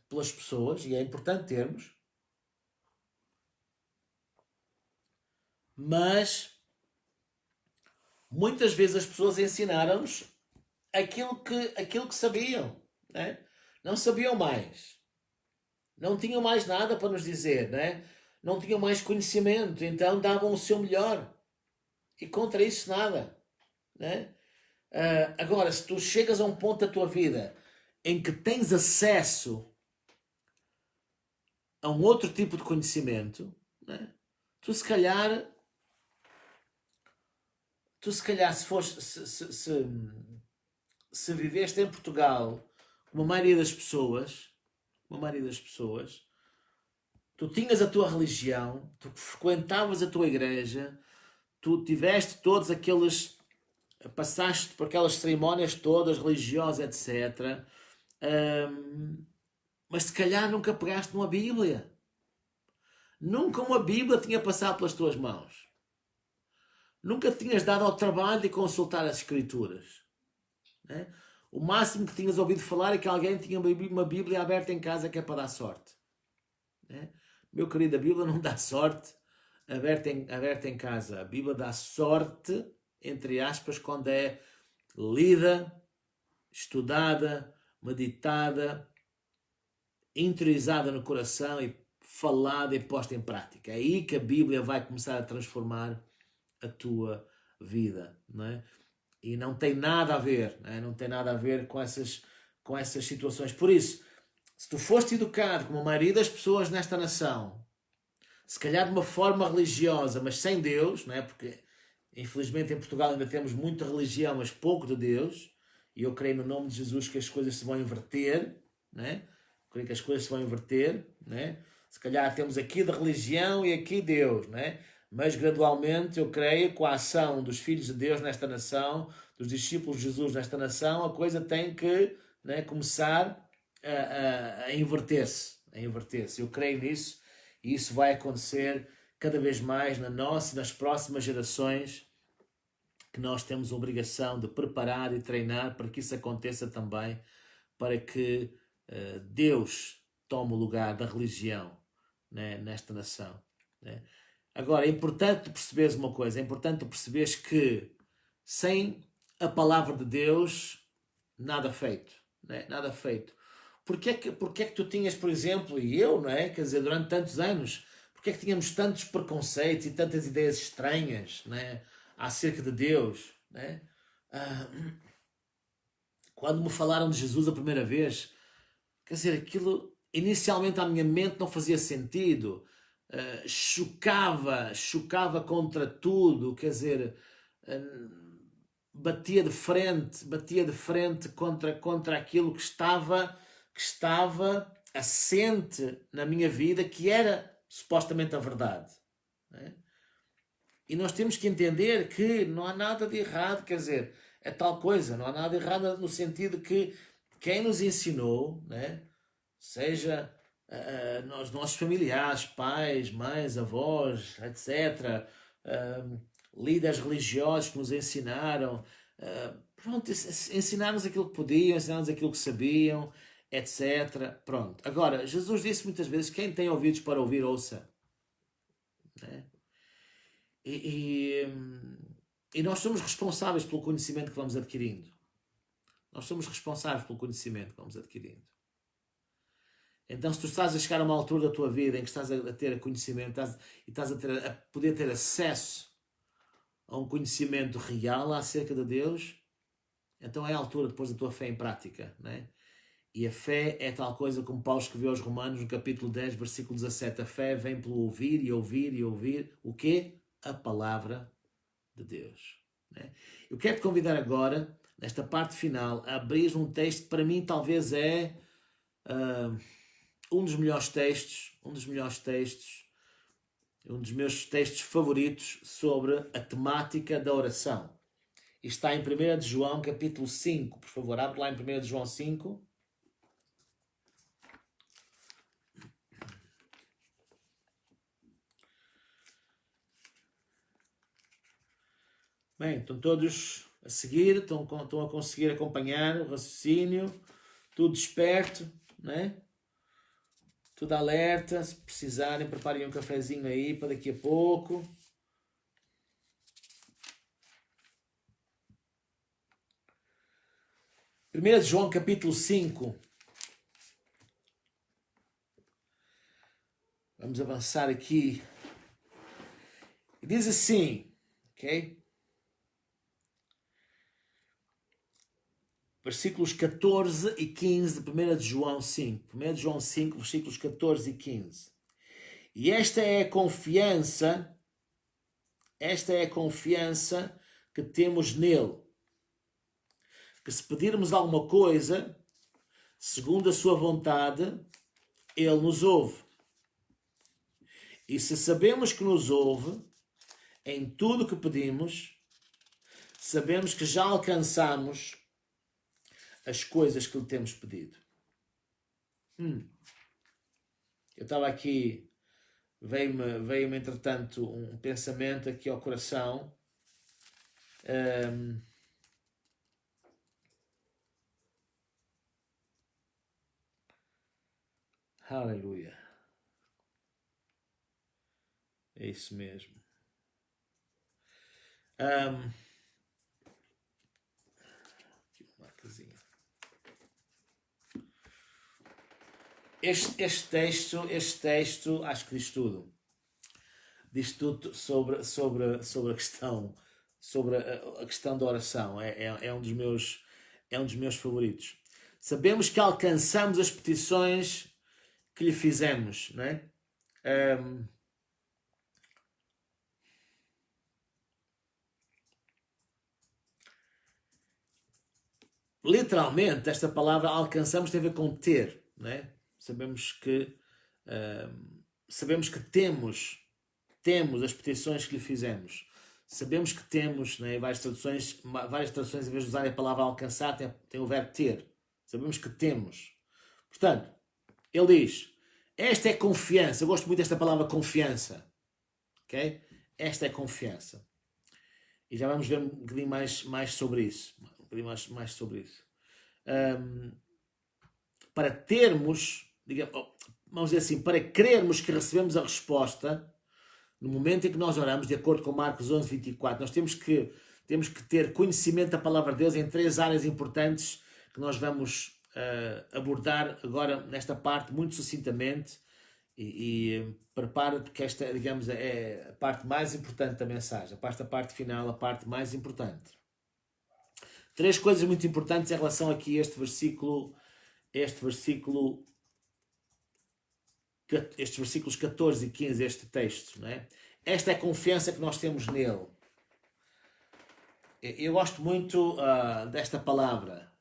pelas pessoas, e é importante termos, mas muitas vezes as pessoas ensinaram-nos aquilo que sabiam, né? Não sabiam mais, não tinham mais nada para nos dizer, né? Não tinham mais conhecimento, então davam o seu melhor, e contra isso nada, né? Agora, se tu chegas a um ponto da tua vida em que tens acesso a um outro tipo de conhecimento, né? Tu se calhar se viveste em Portugal, como a maioria das pessoas, tu tinhas a tua religião, tu frequentavas a tua igreja, tu tiveste todos aqueles, passaste por aquelas cerimónias todas, religiosas, etc. Mas se calhar nunca pegaste numa Bíblia. Nunca uma Bíblia tinha passado pelas tuas mãos. Nunca te tinhas dado ao trabalho de consultar as Escrituras, né? O máximo que tinhas ouvido falar é que alguém tinha uma Bíblia aberta em casa que é para dar sorte, né? Meu querido, a Bíblia não dá sorte aberta em casa. A Bíblia dá sorte, entre aspas, quando é lida, estudada, meditada, interiorizada no coração e falada e posta em prática. É aí que a Bíblia vai começar a transformar a tua vida, não é? E não tem nada a ver, não é? Não tem nada a ver com essas situações. Por isso, se tu foste educado como a maioria das pessoas nesta nação, se calhar de uma forma religiosa, mas sem Deus, não é? Porque infelizmente em Portugal ainda temos muita religião, mas pouco de Deus, e eu creio no nome de Jesus que as coisas se vão inverter, não é? Creio que as coisas se vão inverter, não é? Se calhar temos aqui de religião e aqui Deus, não é? Mas gradualmente eu creio que com a ação dos filhos de Deus nesta nação, dos discípulos de Jesus nesta nação, a coisa tem que, né, começar a inverter-se. Eu creio nisso e isso vai acontecer cada vez mais na nossa e nas próximas gerações, que nós temos a obrigação de preparar e treinar para que isso aconteça também, para que Deus tome o lugar da religião, né, nesta nação, né? Agora, é importante perceberes uma coisa, é importante perceberes que sem a palavra de Deus, nada feito, né? Nada feito. Porquê é que tu tinhas, por exemplo, e eu, não é? Quer dizer, durante tantos anos, porquê é que tínhamos tantos preconceitos e tantas ideias estranhas, né, acerca de Deus, né? Quando me falaram de Jesus a primeira vez, quer dizer, aquilo inicialmente à minha mente não fazia sentido. Chocava contra tudo, quer dizer, batia de frente contra aquilo que estava assente na minha vida, que era supostamente a verdade, né? E nós temos que entender que não há nada de errado, quer dizer, é tal coisa, não há nada de errado no sentido que quem nos ensinou, né, seja os nossos familiares, pais, mães, avós, etc., líderes religiosos que nos ensinaram, pronto, ensinaram-nos aquilo que podiam, ensinaram-nos aquilo que sabiam, etc. Pronto. Agora, Jesus disse muitas vezes: quem tem ouvidos para ouvir, ouça. Né? E nós somos responsáveis pelo conhecimento que vamos adquirindo. Nós somos responsáveis pelo conhecimento que vamos adquirindo. Então, se tu estás a chegar a uma altura da tua vida em que estás a ter conhecimento e estás a poder ter acesso a um conhecimento real acerca de Deus, então é a altura depois da tua fé em prática, né? E a fé é tal coisa como Paulo escreveu aos Romanos no capítulo 10, versículo 17. A fé vem pelo ouvir e ouvir e ouvir o quê? A palavra de Deus. Né? Eu quero te convidar agora, nesta parte final, a abrir um texto que para mim talvez é um dos melhores textos, um dos meus textos favoritos sobre a temática da oração. E está em 1 de João, capítulo 5. Por favor, abre lá em 1 de João 5. Bem, estão todos a seguir, estão a conseguir acompanhar o raciocínio, tudo desperto, né? Tudo alerta. Se precisarem, preparem um cafezinho aí para daqui a pouco. Primeiro de João, capítulo 5. Vamos avançar aqui. E diz assim, ok? Versículos 14 e 15 de 1 de João 5. 1 de João 5, versículos 14 e 15. E esta é a confiança que temos nele. Que se pedirmos alguma coisa, segundo a sua vontade, ele nos ouve. E se sabemos que nos ouve, em tudo o que pedimos, sabemos que já alcançamos as coisas que lhe temos pedido. Eu estava aqui, veio-me entretanto um pensamento aqui ao coração. Aleluia. É isso mesmo. Aqui uma marcazinha. Este texto, acho que diz tudo. Diz tudo sobre a questão, sobre a questão da oração. É um dos meus favoritos. Sabemos que alcançamos as petições que lhe fizemos, não é? Literalmente, esta palavra alcançamos tem a ver com ter, não é? Sabemos que temos as petições que lhe fizemos. Sabemos que temos, né, várias traduções, em vez de usar a palavra alcançar, tem o verbo ter. Sabemos que temos. Portanto, ele diz, esta é confiança. Eu gosto muito desta palavra confiança. Ok? Esta é confiança. E já vamos ver um bocadinho mais sobre isso. Um bocadinho mais sobre isso. Para termos, vamos dizer assim, para crermos que recebemos a resposta, no momento em que nós oramos, de acordo com Marcos 11, 24, nós temos que ter conhecimento da palavra de Deus em 3 áreas importantes que nós vamos abordar agora nesta parte muito sucintamente e prepara-te porque esta, digamos, é a parte mais importante da mensagem, a parte final, a parte mais importante. 3 coisas muito importantes em relação aqui a estes versículos 14 e 15, este texto, não é? Esta é a confiança que nós temos nele. Eu gosto muito desta palavra.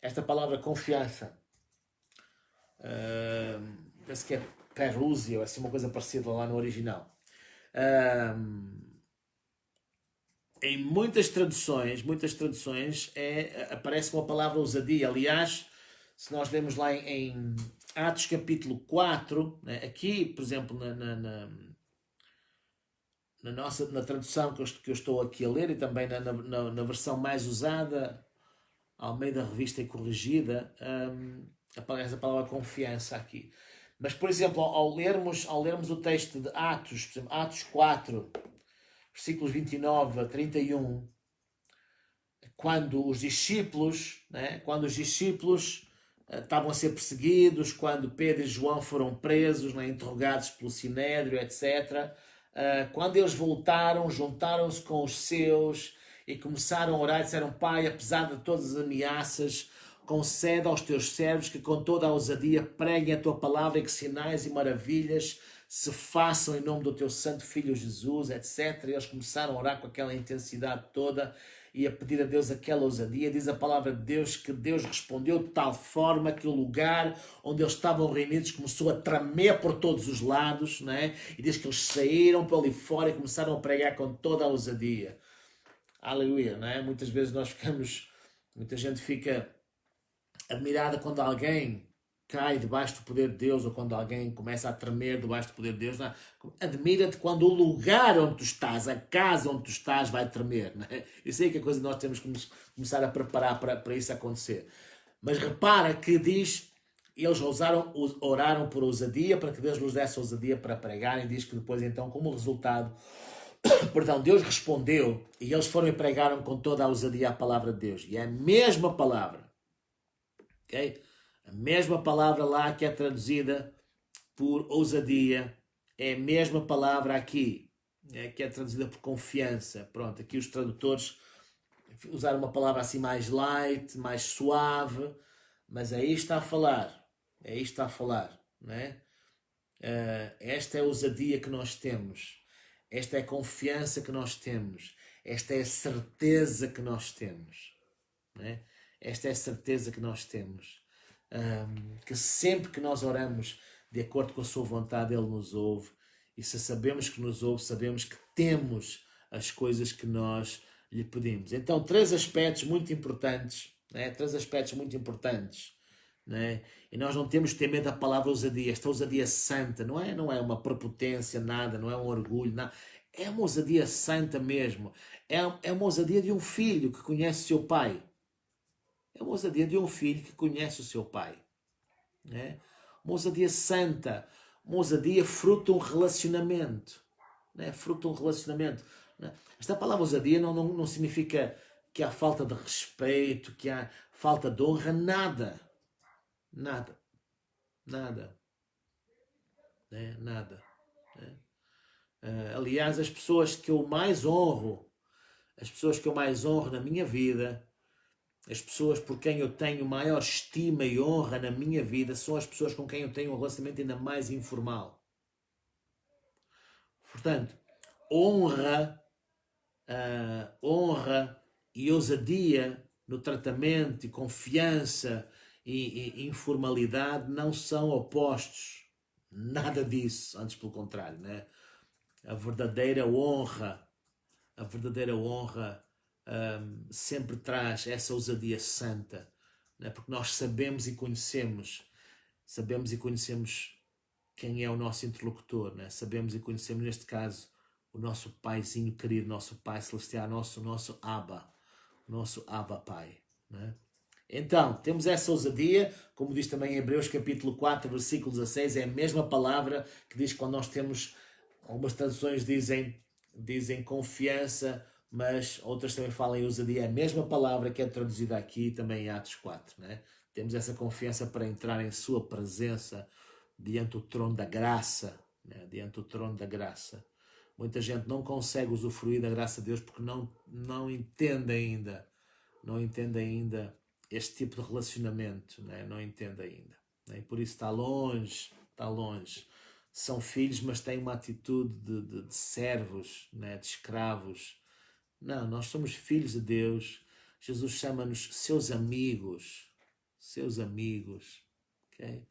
Esta palavra confiança. Penso que é Perúzia, ou assim uma coisa parecida lá no original. Em muitas traduções aparece uma palavra ousadia. Aliás, se nós vemos lá em Atos capítulo 4, né, aqui, por exemplo, na tradução que eu estou aqui a ler e também na versão mais usada, Almeida Revista e Corrigida, aparece a palavra confiança aqui. Mas, por exemplo, ao lermos o texto de Atos, por exemplo, Atos 4, versículos 29 a 31, quando os discípulos, né, estavam a ser perseguidos, quando Pedro e João foram presos, né, interrogados pelo Sinédrio, etc., quando eles voltaram, juntaram-se com os seus e começaram a orar e disseram: Pai, apesar de todas as ameaças, concede aos teus servos que com toda a ousadia preguem a tua palavra e que sinais e maravilhas se façam em nome do teu santo filho Jesus, etc. E eles começaram a orar com aquela intensidade toda e a pedir a Deus aquela ousadia. Diz a palavra de Deus que Deus respondeu de tal forma que o lugar onde eles estavam reunidos começou a tremer por todos os lados, né? E diz que eles saíram para ali fora e começaram a pregar com toda a ousadia. Aleluia, não é? Muitas vezes muita gente fica admirada quando alguém cai debaixo do poder de Deus ou quando alguém começa a tremer debaixo do poder de Deus. Admira-te quando o lugar onde tu estás, a casa onde tu estás vai tremer. Não é? Isso aí que é a coisa que nós temos que começar a preparar para isso acontecer. Mas repara que diz, eles oraram por ousadia para que Deus nos desse ousadia para pregar, e diz que depois então, como resultado, perdão, Deus respondeu e eles foram e pregaram com toda a ousadia a palavra de Deus. E é a mesma palavra. Okay? A mesma palavra lá que é traduzida por ousadia é a mesma palavra aqui, que é traduzida por confiança. Pronto, aqui os tradutores usaram uma palavra assim mais light, mais suave, mas aí está a falar, não é? Esta é a ousadia que nós temos, esta é a confiança que nós temos, esta é a certeza que nós temos, não é? Esta é a certeza que nós temos. Que sempre que nós oramos de acordo com a sua vontade, Ele nos ouve, e se sabemos que nos ouve, sabemos que temos as coisas que nós lhe pedimos. Então, três aspectos muito importantes, né? Né? E nós não temos que ter medo da palavra ousadia. Esta ousadia santa não é uma prepotência, nada, não é um orgulho, nada. É uma ousadia santa mesmo. É uma ousadia de um filho que conhece seu pai. É uma ousadia de um filho que conhece o seu pai. Né? Uma ousadia santa. Uma ousadia fruto de um relacionamento. Né? Fruto de um relacionamento. Né? Esta palavra ousadia não significa que há falta de respeito, que há falta de honra. Nada. Nada. Nada. Né? Nada. Né? Aliás, as pessoas que eu mais honro na minha vida, as pessoas por quem eu tenho maior estima e honra na minha vida, são as pessoas com quem eu tenho um relacionamento ainda mais informal. Portanto, honra e ousadia no tratamento, e confiança e informalidade não são opostos. Nada disso, antes pelo contrário, né? A verdadeira honra sempre traz essa ousadia santa, né? Porque nós sabemos e conhecemos quem é o nosso interlocutor, né? Sabemos e conhecemos, neste caso, o nosso Paizinho querido, nosso Pai Celestial, nosso Abba Pai, né? Então, temos essa ousadia, como diz também em Hebreus capítulo 4, versículo 16, é a mesma palavra que diz quando nós temos, algumas traduções dizem confiança, mas outras também falam em ousadia, é a mesma palavra que é traduzida aqui também em Atos 4, né? Temos essa confiança para entrar em sua presença diante do trono da graça, né? Diante do trono da graça. Muita gente não consegue usufruir da graça de Deus porque não entende ainda este tipo de relacionamento, né? Não entende ainda, né? E por isso está longe. São filhos, mas têm uma atitude de servos, né? De escravos. Não, nós somos filhos de Deus. Jesus chama-nos seus amigos, ok?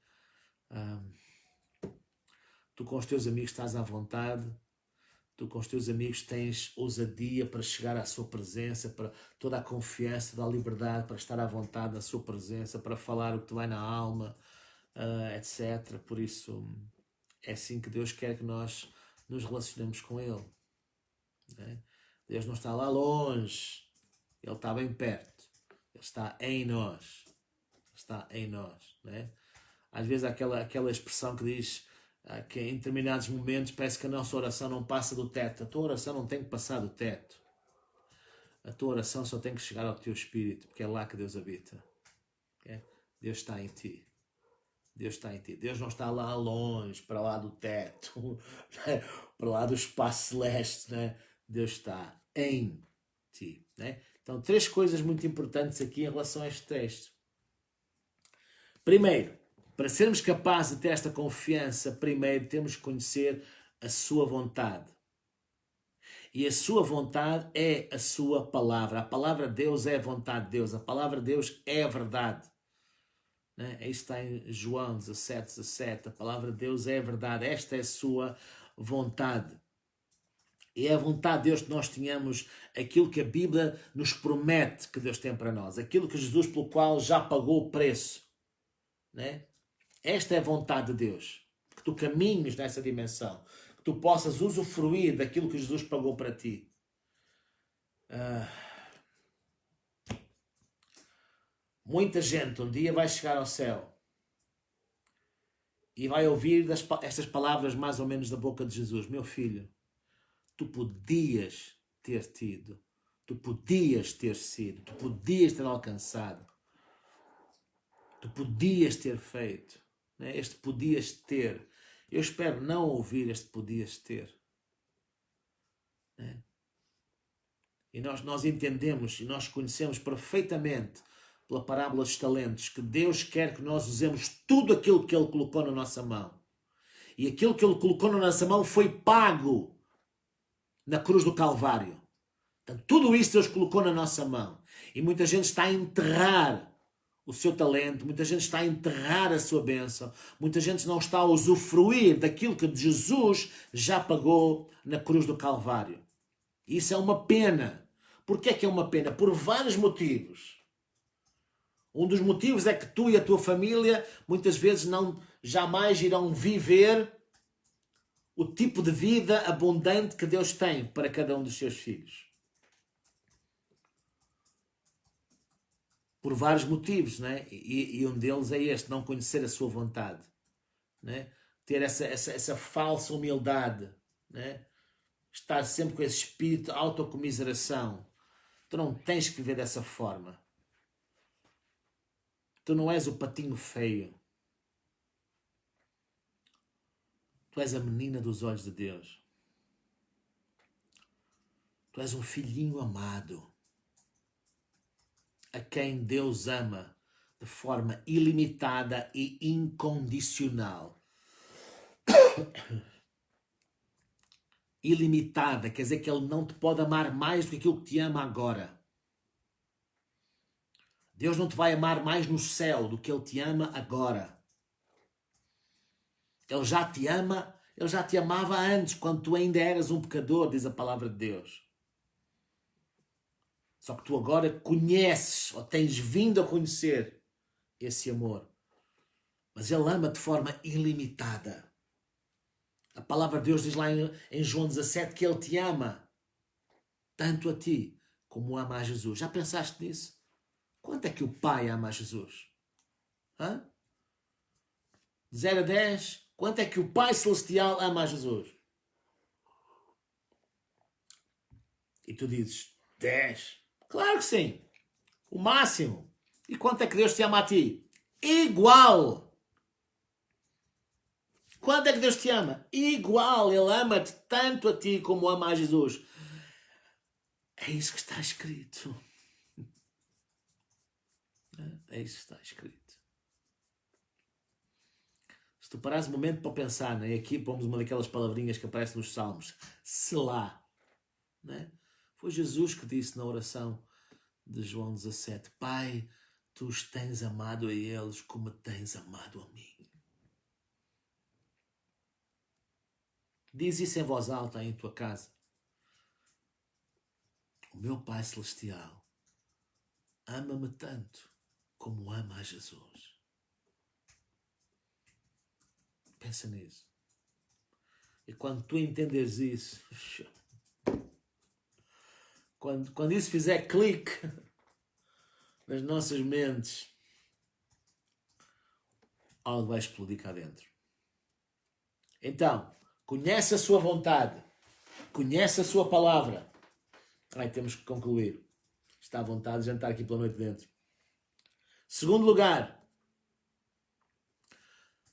Tu com os teus amigos estás à vontade. Tu com os teus amigos tens ousadia para chegar à sua presença, para toda a confiança, da liberdade para estar à vontade na sua presença, para falar o que te vai na alma, etc. Por isso, é assim que Deus quer que nós nos relacionemos com Ele. Né? Deus não está lá longe, Ele está bem perto. Ele está em nós. Está em nós. Né? Às vezes há aquela expressão que diz que em determinados momentos parece que a nossa oração não passa do teto. A tua oração não tem que passar do teto. A tua oração só tem que chegar ao teu espírito, porque é lá que Deus habita. Okay? Deus está em ti. Deus está em ti. Deus não está lá longe, para lá do teto, né? Para lá do espaço celeste. Né? Deus está em ti. Né? Então, 3 coisas muito importantes aqui em relação a este texto. Primeiro, para sermos capazes de ter esta confiança, primeiro temos que conhecer a sua vontade. E a sua vontade é a sua palavra. A palavra de Deus é a vontade de Deus. A palavra de Deus é a verdade. Né? Isso está em João 17:17. A palavra de Deus é a verdade. Esta é a sua vontade. E é a vontade de Deus que nós tenhamos aquilo que a Bíblia nos promete que Deus tem para nós. Aquilo que Jesus, pelo qual já pagou o preço. Né? Esta é a vontade de Deus, que tu caminhes nessa dimensão, que tu possas usufruir daquilo que Jesus pagou para ti. Muita gente um dia vai chegar ao céu e vai ouvir estas palavras mais ou menos da boca de Jesus. Meu filho, tu podias ter tido, tu podias ter sido, tu podias ter alcançado, tu podias ter feito. Este podias ter. Eu espero não ouvir este podias ter. E nós entendemos e nós conhecemos perfeitamente pela parábola dos talentos que Deus quer que nós usemos tudo aquilo que Ele colocou na nossa mão. E aquilo que Ele colocou na nossa mão foi pago na cruz do Calvário. Portanto, tudo isso Deus colocou na nossa mão. E muita gente está a enterrar o seu talento, muita gente está a enterrar a sua bênção, muita gente não está a usufruir daquilo que Jesus já pagou na cruz do Calvário. Isso é uma pena. Porquê é que é uma pena? Por vários motivos. Um dos motivos é que tu e a tua família muitas vezes jamais irão viver o tipo de vida abundante que Deus tem para cada um dos seus filhos. Por vários motivos, né? E um deles é este, não conhecer a sua vontade, né? Ter essa falsa humildade, né? Estar sempre com esse espírito de autocomiseração. Tu não tens que viver dessa forma. Tu não és o patinho feio. Tu és a menina dos olhos de Deus. Tu és um filhinho amado, a quem Deus ama de forma ilimitada e incondicional. Ilimitada, quer dizer que Ele não te pode amar mais do que aquilo que te ama agora. Deus não te vai amar mais no céu do que Ele te ama agora. Ele já te ama, Ele já te amava antes, quando tu ainda eras um pecador, diz a palavra de Deus. Só que tu agora conheces, ou tens vindo a conhecer esse amor. Mas Ele ama de forma ilimitada. A palavra de Deus diz lá em João 17 que Ele te ama, tanto a ti como ama a Jesus. Já pensaste nisso? Quanto é que o Pai ama a Jesus? Hã? De 0 a 10, quanto é que o Pai Celestial ama a Jesus? E tu dizes, 10. Claro que sim. O máximo. E quanto é que Deus te ama a ti? Igual. Quanto é que Deus te ama? Igual. Ele ama-te tanto a ti como ama a Jesus. É isso que está escrito. É isso que está escrito. Se tu parares um momento para pensar, né? Aqui pomos uma daquelas palavrinhas que aparecem nos Salmos. Selá. Né? Foi Jesus que disse na oração de João 17. Pai, tu os tens amado a eles como tens amado a mim. Diz isso em voz alta aí em tua casa. O meu Pai Celestial ama-me tanto como ama a Jesus. Pensa nisso. E quando tu entenderes isso, quando isso fizer clique nas nossas mentes, algo vai explodir cá dentro. Então, conhece a sua vontade, conhece a sua palavra. Ai, temos que concluir. Está à vontade de jantar aqui pela noite dentro. Segundo lugar,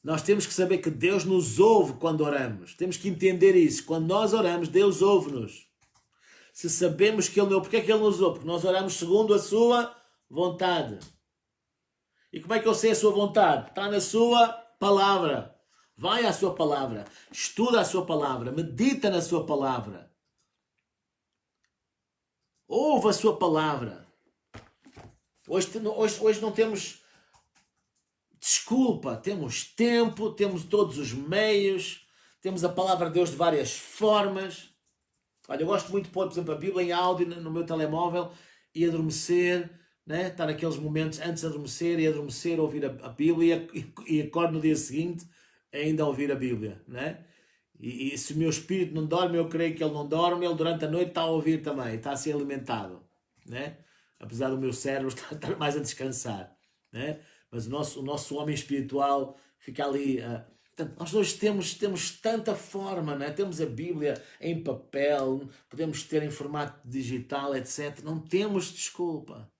nós temos que saber que Deus nos ouve quando oramos. Temos que entender isso. Quando nós oramos, Deus ouve-nos. Se sabemos que Ele não ouve, porque é que Ele nos ouve? Porque nós oramos segundo a sua vontade. E como é que eu sei a sua vontade? Está na sua palavra. Vai à sua palavra. Estuda a sua palavra. Medita na sua palavra. Ouve a sua palavra. Hoje não temos desculpa. Temos tempo, temos todos os meios, temos a palavra de Deus de várias formas. Olha, eu gosto muito de pôr, por exemplo, a Bíblia em áudio no meu telemóvel e adormecer, né? Estar naqueles momentos antes de adormecer, ouvir a Bíblia e acordo no dia seguinte ainda a ouvir a Bíblia, né? E se o meu espírito não dorme, eu creio que ele não dorme, ele durante a noite está a ouvir também, está a ser alimentado, né? Apesar do meu cérebro estar mais a descansar, né? Mas o nosso homem espiritual fica ali. Portanto, nós hoje temos tanta forma, né? Temos a Bíblia em papel, podemos ter em formato digital, etc. Não temos desculpa.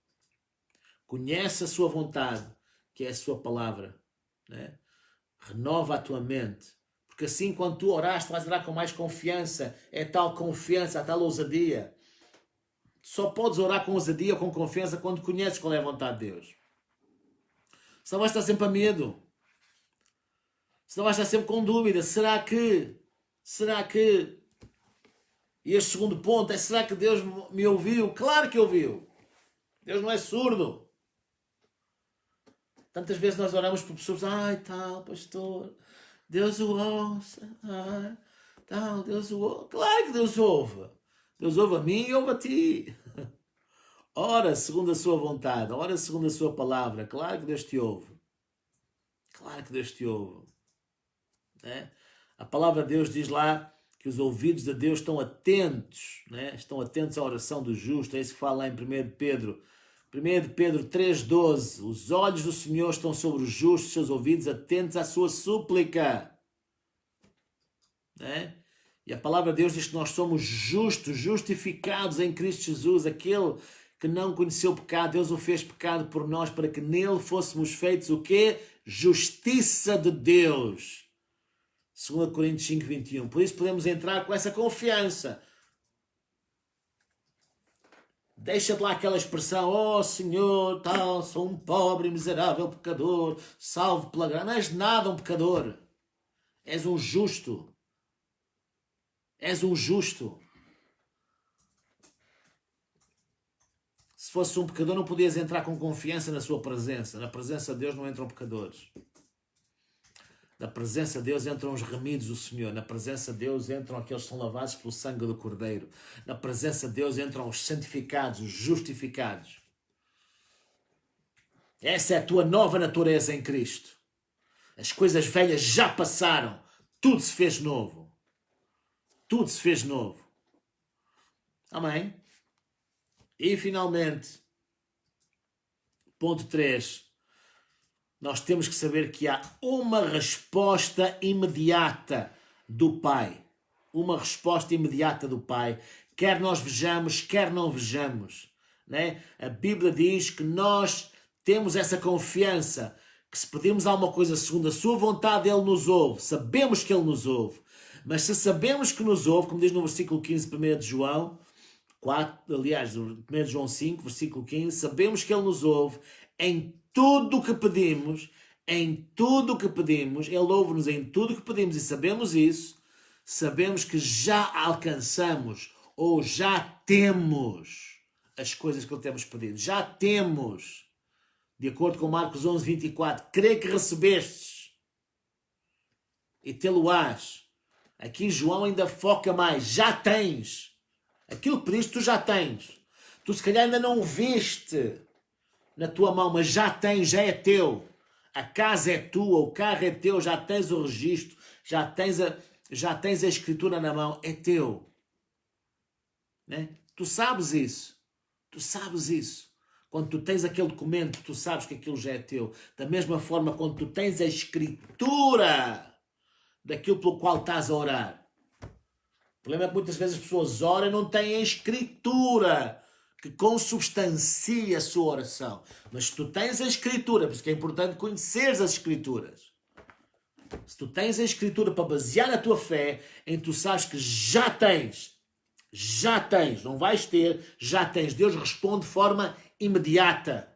Conhece a sua vontade, que é a sua palavra, né? Renova a tua mente. Porque assim, quando tu oraste, vais orar com mais confiança. É tal confiança, a tal ousadia. Só podes orar com ousadia ou com confiança quando conheces qual é a vontade de Deus. Senão vais estar sempre a medo. Senão vais estar sempre com dúvida. Será que? E este segundo ponto é, será que Deus me ouviu? Claro que ouviu. Deus não é surdo. Tantas vezes nós oramos por pessoas, tal, pastor, Deus o ouça, tal, Deus o ouve. Claro que Deus ouve. Deus ouve a mim e ouve a ti. Ora segundo a sua vontade, ora segundo a sua palavra. Claro que Deus te ouve. Claro que Deus te ouve. Né? A palavra de Deus diz lá que os ouvidos de Deus estão atentos, né? Estão atentos à oração do justo. É isso que fala lá em 1 Pedro. 1 Pedro 3,12. Os olhos do Senhor estão sobre os justos, seus ouvidos atentos à sua súplica. Né? E a palavra de Deus diz que nós somos justos, justificados em Cristo Jesus. Aquele que não conheceu o pecado, Deus o fez pecado por nós, para que nele fôssemos feitos o quê? Justiça de Deus. 2 Coríntios 5,21. Por isso podemos entrar com essa confiança. Deixa de lá aquela expressão, oh Senhor, tal, sou um pobre, miserável pecador, salvo pela graça. Não és nada um pecador. És um justo. És um justo. Se fosse um pecador, não podias entrar com confiança na sua presença. Na presença de Deus não entram pecadores. Na presença de Deus entram os remidos do Senhor. Na presença de Deus entram aqueles que são lavados pelo sangue do Cordeiro. Na presença de Deus entram os santificados, os justificados. Essa é a tua nova natureza em Cristo. As coisas velhas já passaram. Tudo se fez novo. Tudo se fez novo. Amém? E finalmente, ponto 3. Nós temos que saber que há uma resposta imediata do Pai. Uma resposta imediata do Pai. Quer nós vejamos, quer não vejamos. Né? A Bíblia diz que nós temos essa confiança, que se pedimos alguma coisa segundo a sua vontade, Ele nos ouve. Sabemos que Ele nos ouve. Mas se sabemos que nos ouve, como diz no versículo 15 de 1 de João 4, aliás, 1 de João 5, versículo 15, sabemos que Ele nos ouve em tudo o que pedimos, Ele ouve-nos em tudo o que pedimos e sabemos isso, sabemos que já alcançamos ou já temos as coisas que Ele temos pedido. Já temos. De acordo com Marcos 11, 24, crê que recebestes e tê-lo-ás. Aqui João ainda foca mais. Já tens. Aquilo que pediste, tu já tens. Tu se calhar ainda não o viste na tua mão, mas já tens, já é teu. A casa é tua, o carro é teu, já tens o registro, já tens a escritura na mão, é teu. Né? Tu sabes isso. Tu sabes isso. Quando tu tens aquele documento, tu sabes que aquilo já é teu. Da mesma forma, quando tu tens a escritura daquilo pelo qual estás a orar. O problema é que muitas vezes as pessoas oram e não têm a escritura que consubstancia a sua oração. Mas se tu tens a escritura, por isso que é importante conheceres as escrituras. Se tu tens a escritura para basear a tua fé, em tu sabes que já tens, não vais ter, já tens. Deus responde de forma imediata.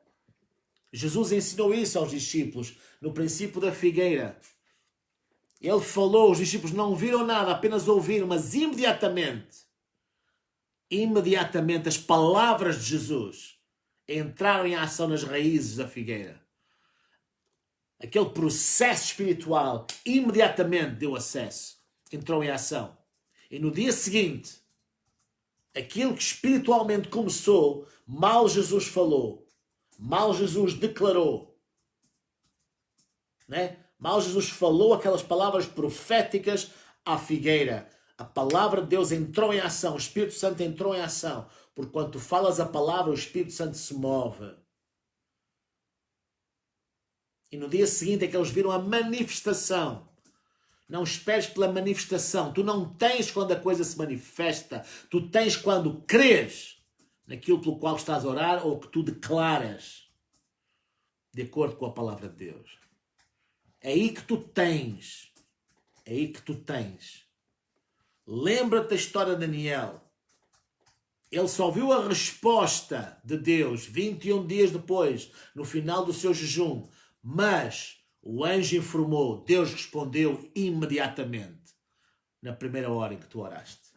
Jesus ensinou isso aos discípulos no princípio da figueira. Ele falou, os discípulos não viram nada, apenas ouviram, mas imediatamente as palavras de Jesus entraram em ação nas raízes da figueira. Aquele processo espiritual imediatamente deu acesso, entrou em ação. E no dia seguinte, aquilo que espiritualmente começou, mal Jesus falou, mal Jesus declarou, né? Mal Jesus falou aquelas palavras proféticas à figueira. A palavra de Deus entrou em ação, o Espírito Santo entrou em ação. Porque quando tu falas a palavra, o Espírito Santo se move. E no dia seguinte é que eles viram a manifestação. Não esperes pela manifestação. Tu não tens quando a coisa se manifesta. Tu tens quando crês naquilo pelo qual estás a orar ou que tu declaras de acordo com a palavra de Deus. É aí que tu tens. É aí que tu tens. Lembra-te da história de Daniel. Ele só viu a resposta de Deus 21 dias depois, no final do seu jejum. Mas o anjo informou, Deus respondeu imediatamente, na primeira hora em que tu oraste.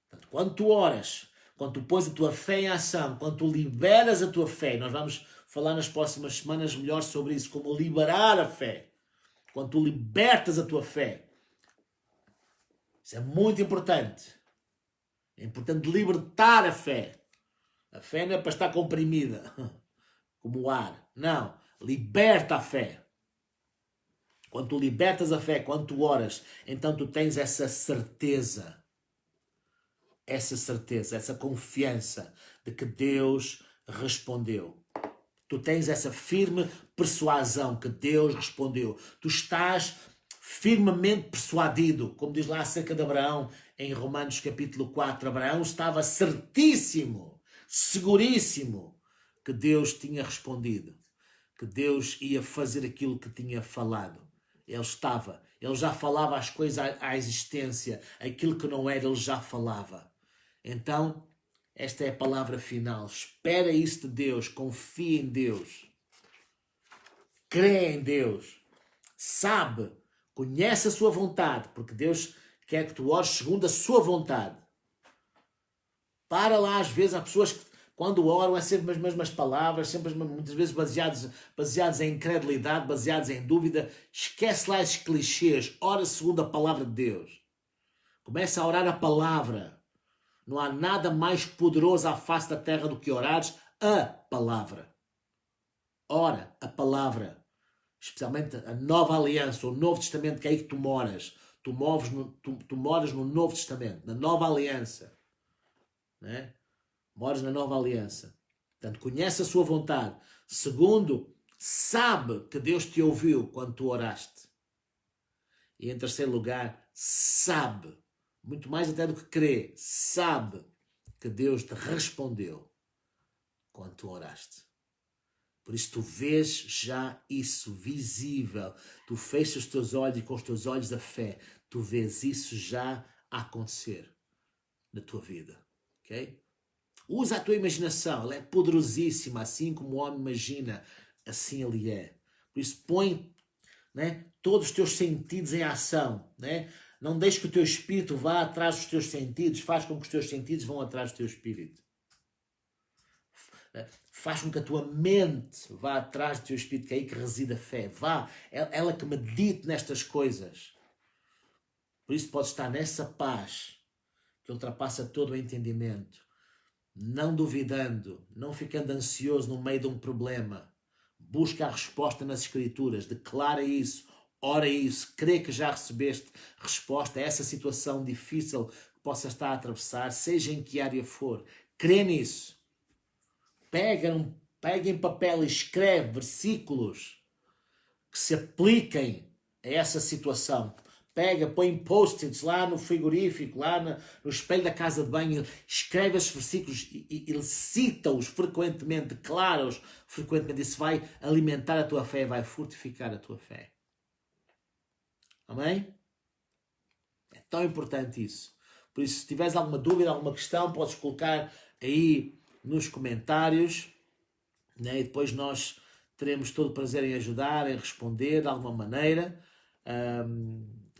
Portanto, quando tu oras, quando tu pões a tua fé em ação, quando tu liberas a tua fé, nós vamos falar nas próximas semanas melhor sobre isso, como liberar a fé. Quando tu libertas a tua fé, isso é muito importante. É importante libertar a fé. A fé não é para estar comprimida, como o ar. Não, liberta a fé. Quando tu libertas a fé, quando tu oras, então tu tens essa certeza, essa confiança de que Deus respondeu. Tu tens essa firme persuasão que Deus respondeu. Tu estás firmemente persuadido, como diz lá acerca de Abraão, em Romanos capítulo 4. Abraão estava certíssimo, seguríssimo, que Deus tinha respondido, que Deus ia fazer aquilo que tinha falado. Ele já falava as coisas à existência, aquilo que não era, ele já falava. Então, esta é a palavra final. Espera isso de Deus, confia em Deus, crê em Deus, sabe, conhece a sua vontade, porque Deus quer que tu ores segundo a sua vontade. Para lá, às vezes, há pessoas que quando oram é sempre as mesmas palavras, sempre muitas vezes baseados em incredulidade, baseados em dúvida. Esquece lá esses clichês, ora segundo a palavra de Deus. Começa a orar a palavra. Não há nada mais poderoso à face da terra do que orares a palavra. Ora a palavra. Especialmente a nova aliança, o Novo Testamento, que é aí que tu moras. Tu moras no Novo Testamento, na nova aliança. Né? Moras na nova aliança. Portanto, conhece a sua vontade. Segundo, sabe que Deus te ouviu quando tu oraste. E em terceiro lugar, sabe, muito mais até do que crê, sabe que Deus te respondeu quando tu oraste. Por isso tu vês já isso visível. Tu fechas os teus olhos e com os teus olhos da fé, tu vês isso já a acontecer na tua vida. Ok? Usa a tua imaginação, ela é poderosíssima, assim como o homem imagina, assim ele é. Por isso põe, né, todos os teus sentidos em ação. Né? Não deixes que o teu espírito vá atrás dos teus sentidos, faz com que os teus sentidos vão atrás do teu espírito. Faz com que a tua mente vá atrás do teu espírito, que é aí que reside a fé. Vá, ela que medite nestas coisas. Por isso podes estar nessa paz que ultrapassa todo o entendimento, não duvidando, não ficando ansioso no meio de um problema. Busca a resposta nas Escrituras, declara isso, ora isso, crê que já recebeste resposta a essa situação difícil que possa estar a atravessar, seja em que área for. Crê nisso. Pega em papel e escreve versículos que se apliquem a essa situação. Pega, põe post-its lá no frigorífico, lá no espelho da casa de banho, escreve esses versículos e cita-os frequentemente, declara-os frequentemente. Isso vai alimentar a tua fé, vai fortificar a tua fé. Amém? É tão importante isso. Por isso, se tiveres alguma dúvida, alguma questão, podes colocar aí nos comentários, né? E depois nós teremos todo o prazer em ajudar, em responder de alguma maneira.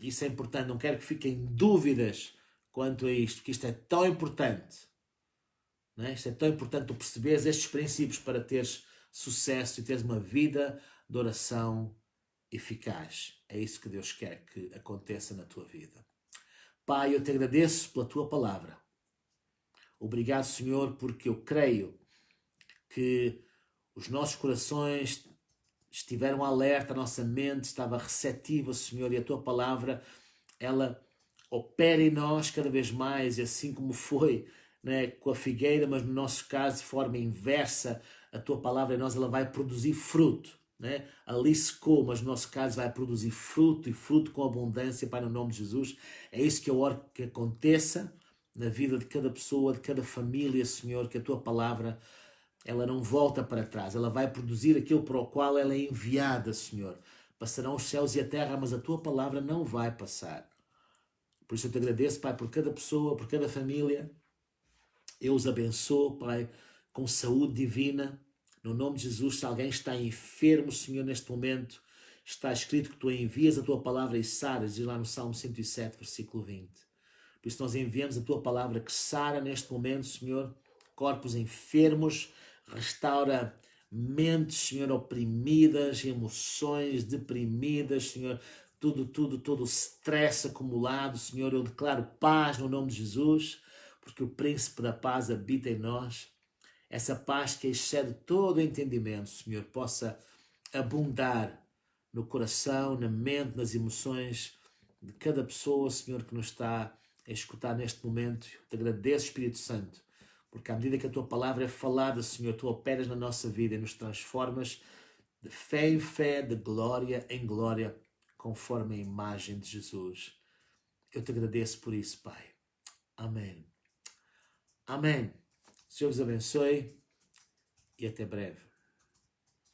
Isso é importante, não quero que fiquem dúvidas quanto a isto, porque isto é tão importante. Né? Isto é tão importante tu perceberes estes princípios para teres sucesso e teres uma vida de oração eficaz. É isso que Deus quer que aconteça na tua vida. Pai, eu te agradeço pela tua palavra. Obrigado, Senhor, porque eu creio que os nossos corações estiveram alerta, a nossa mente estava receptiva, Senhor, e a tua palavra, ela opera em nós cada vez mais, e assim como foi, né, com a figueira, mas no nosso caso de forma inversa, a tua palavra em nós ela vai produzir fruto. Né? Ali secou, mas no nosso caso vai produzir fruto, e fruto com abundância, Pai, no nome de Jesus. É isso que eu oro que aconteça na vida de cada pessoa, de cada família, Senhor, que a tua palavra ela não volta para trás, ela vai produzir aquilo para o qual ela é enviada, Senhor. Passarão os céus e a terra, mas a tua palavra não vai passar. Por isso eu te agradeço, Pai, por cada pessoa, por cada família. Eu os abençoo, Pai, com saúde divina. No nome de Jesus, se alguém está enfermo, Senhor, neste momento, está escrito que tu envias a tua palavra e saras, diz lá no Salmo 107, versículo 20. Por isso nós enviamos a tua palavra que sara neste momento, Senhor, corpos enfermos, restaura mentes, Senhor, oprimidas, emoções deprimidas, Senhor, todo o stress acumulado, Senhor, eu declaro paz no nome de Jesus, porque o príncipe da paz habita em nós. Essa paz que excede todo o entendimento, Senhor, possa abundar no coração, na mente, nas emoções de cada pessoa, Senhor, que nos está a escutar neste momento. Eu te agradeço, Espírito Santo, porque à medida que a tua palavra é falada, Senhor, tu operas na nossa vida e nos transformas de fé em fé, de glória em glória, conforme a imagem de Jesus. Eu te agradeço por isso, Pai. Amém. Amém. Senhor vos abençoe e até breve.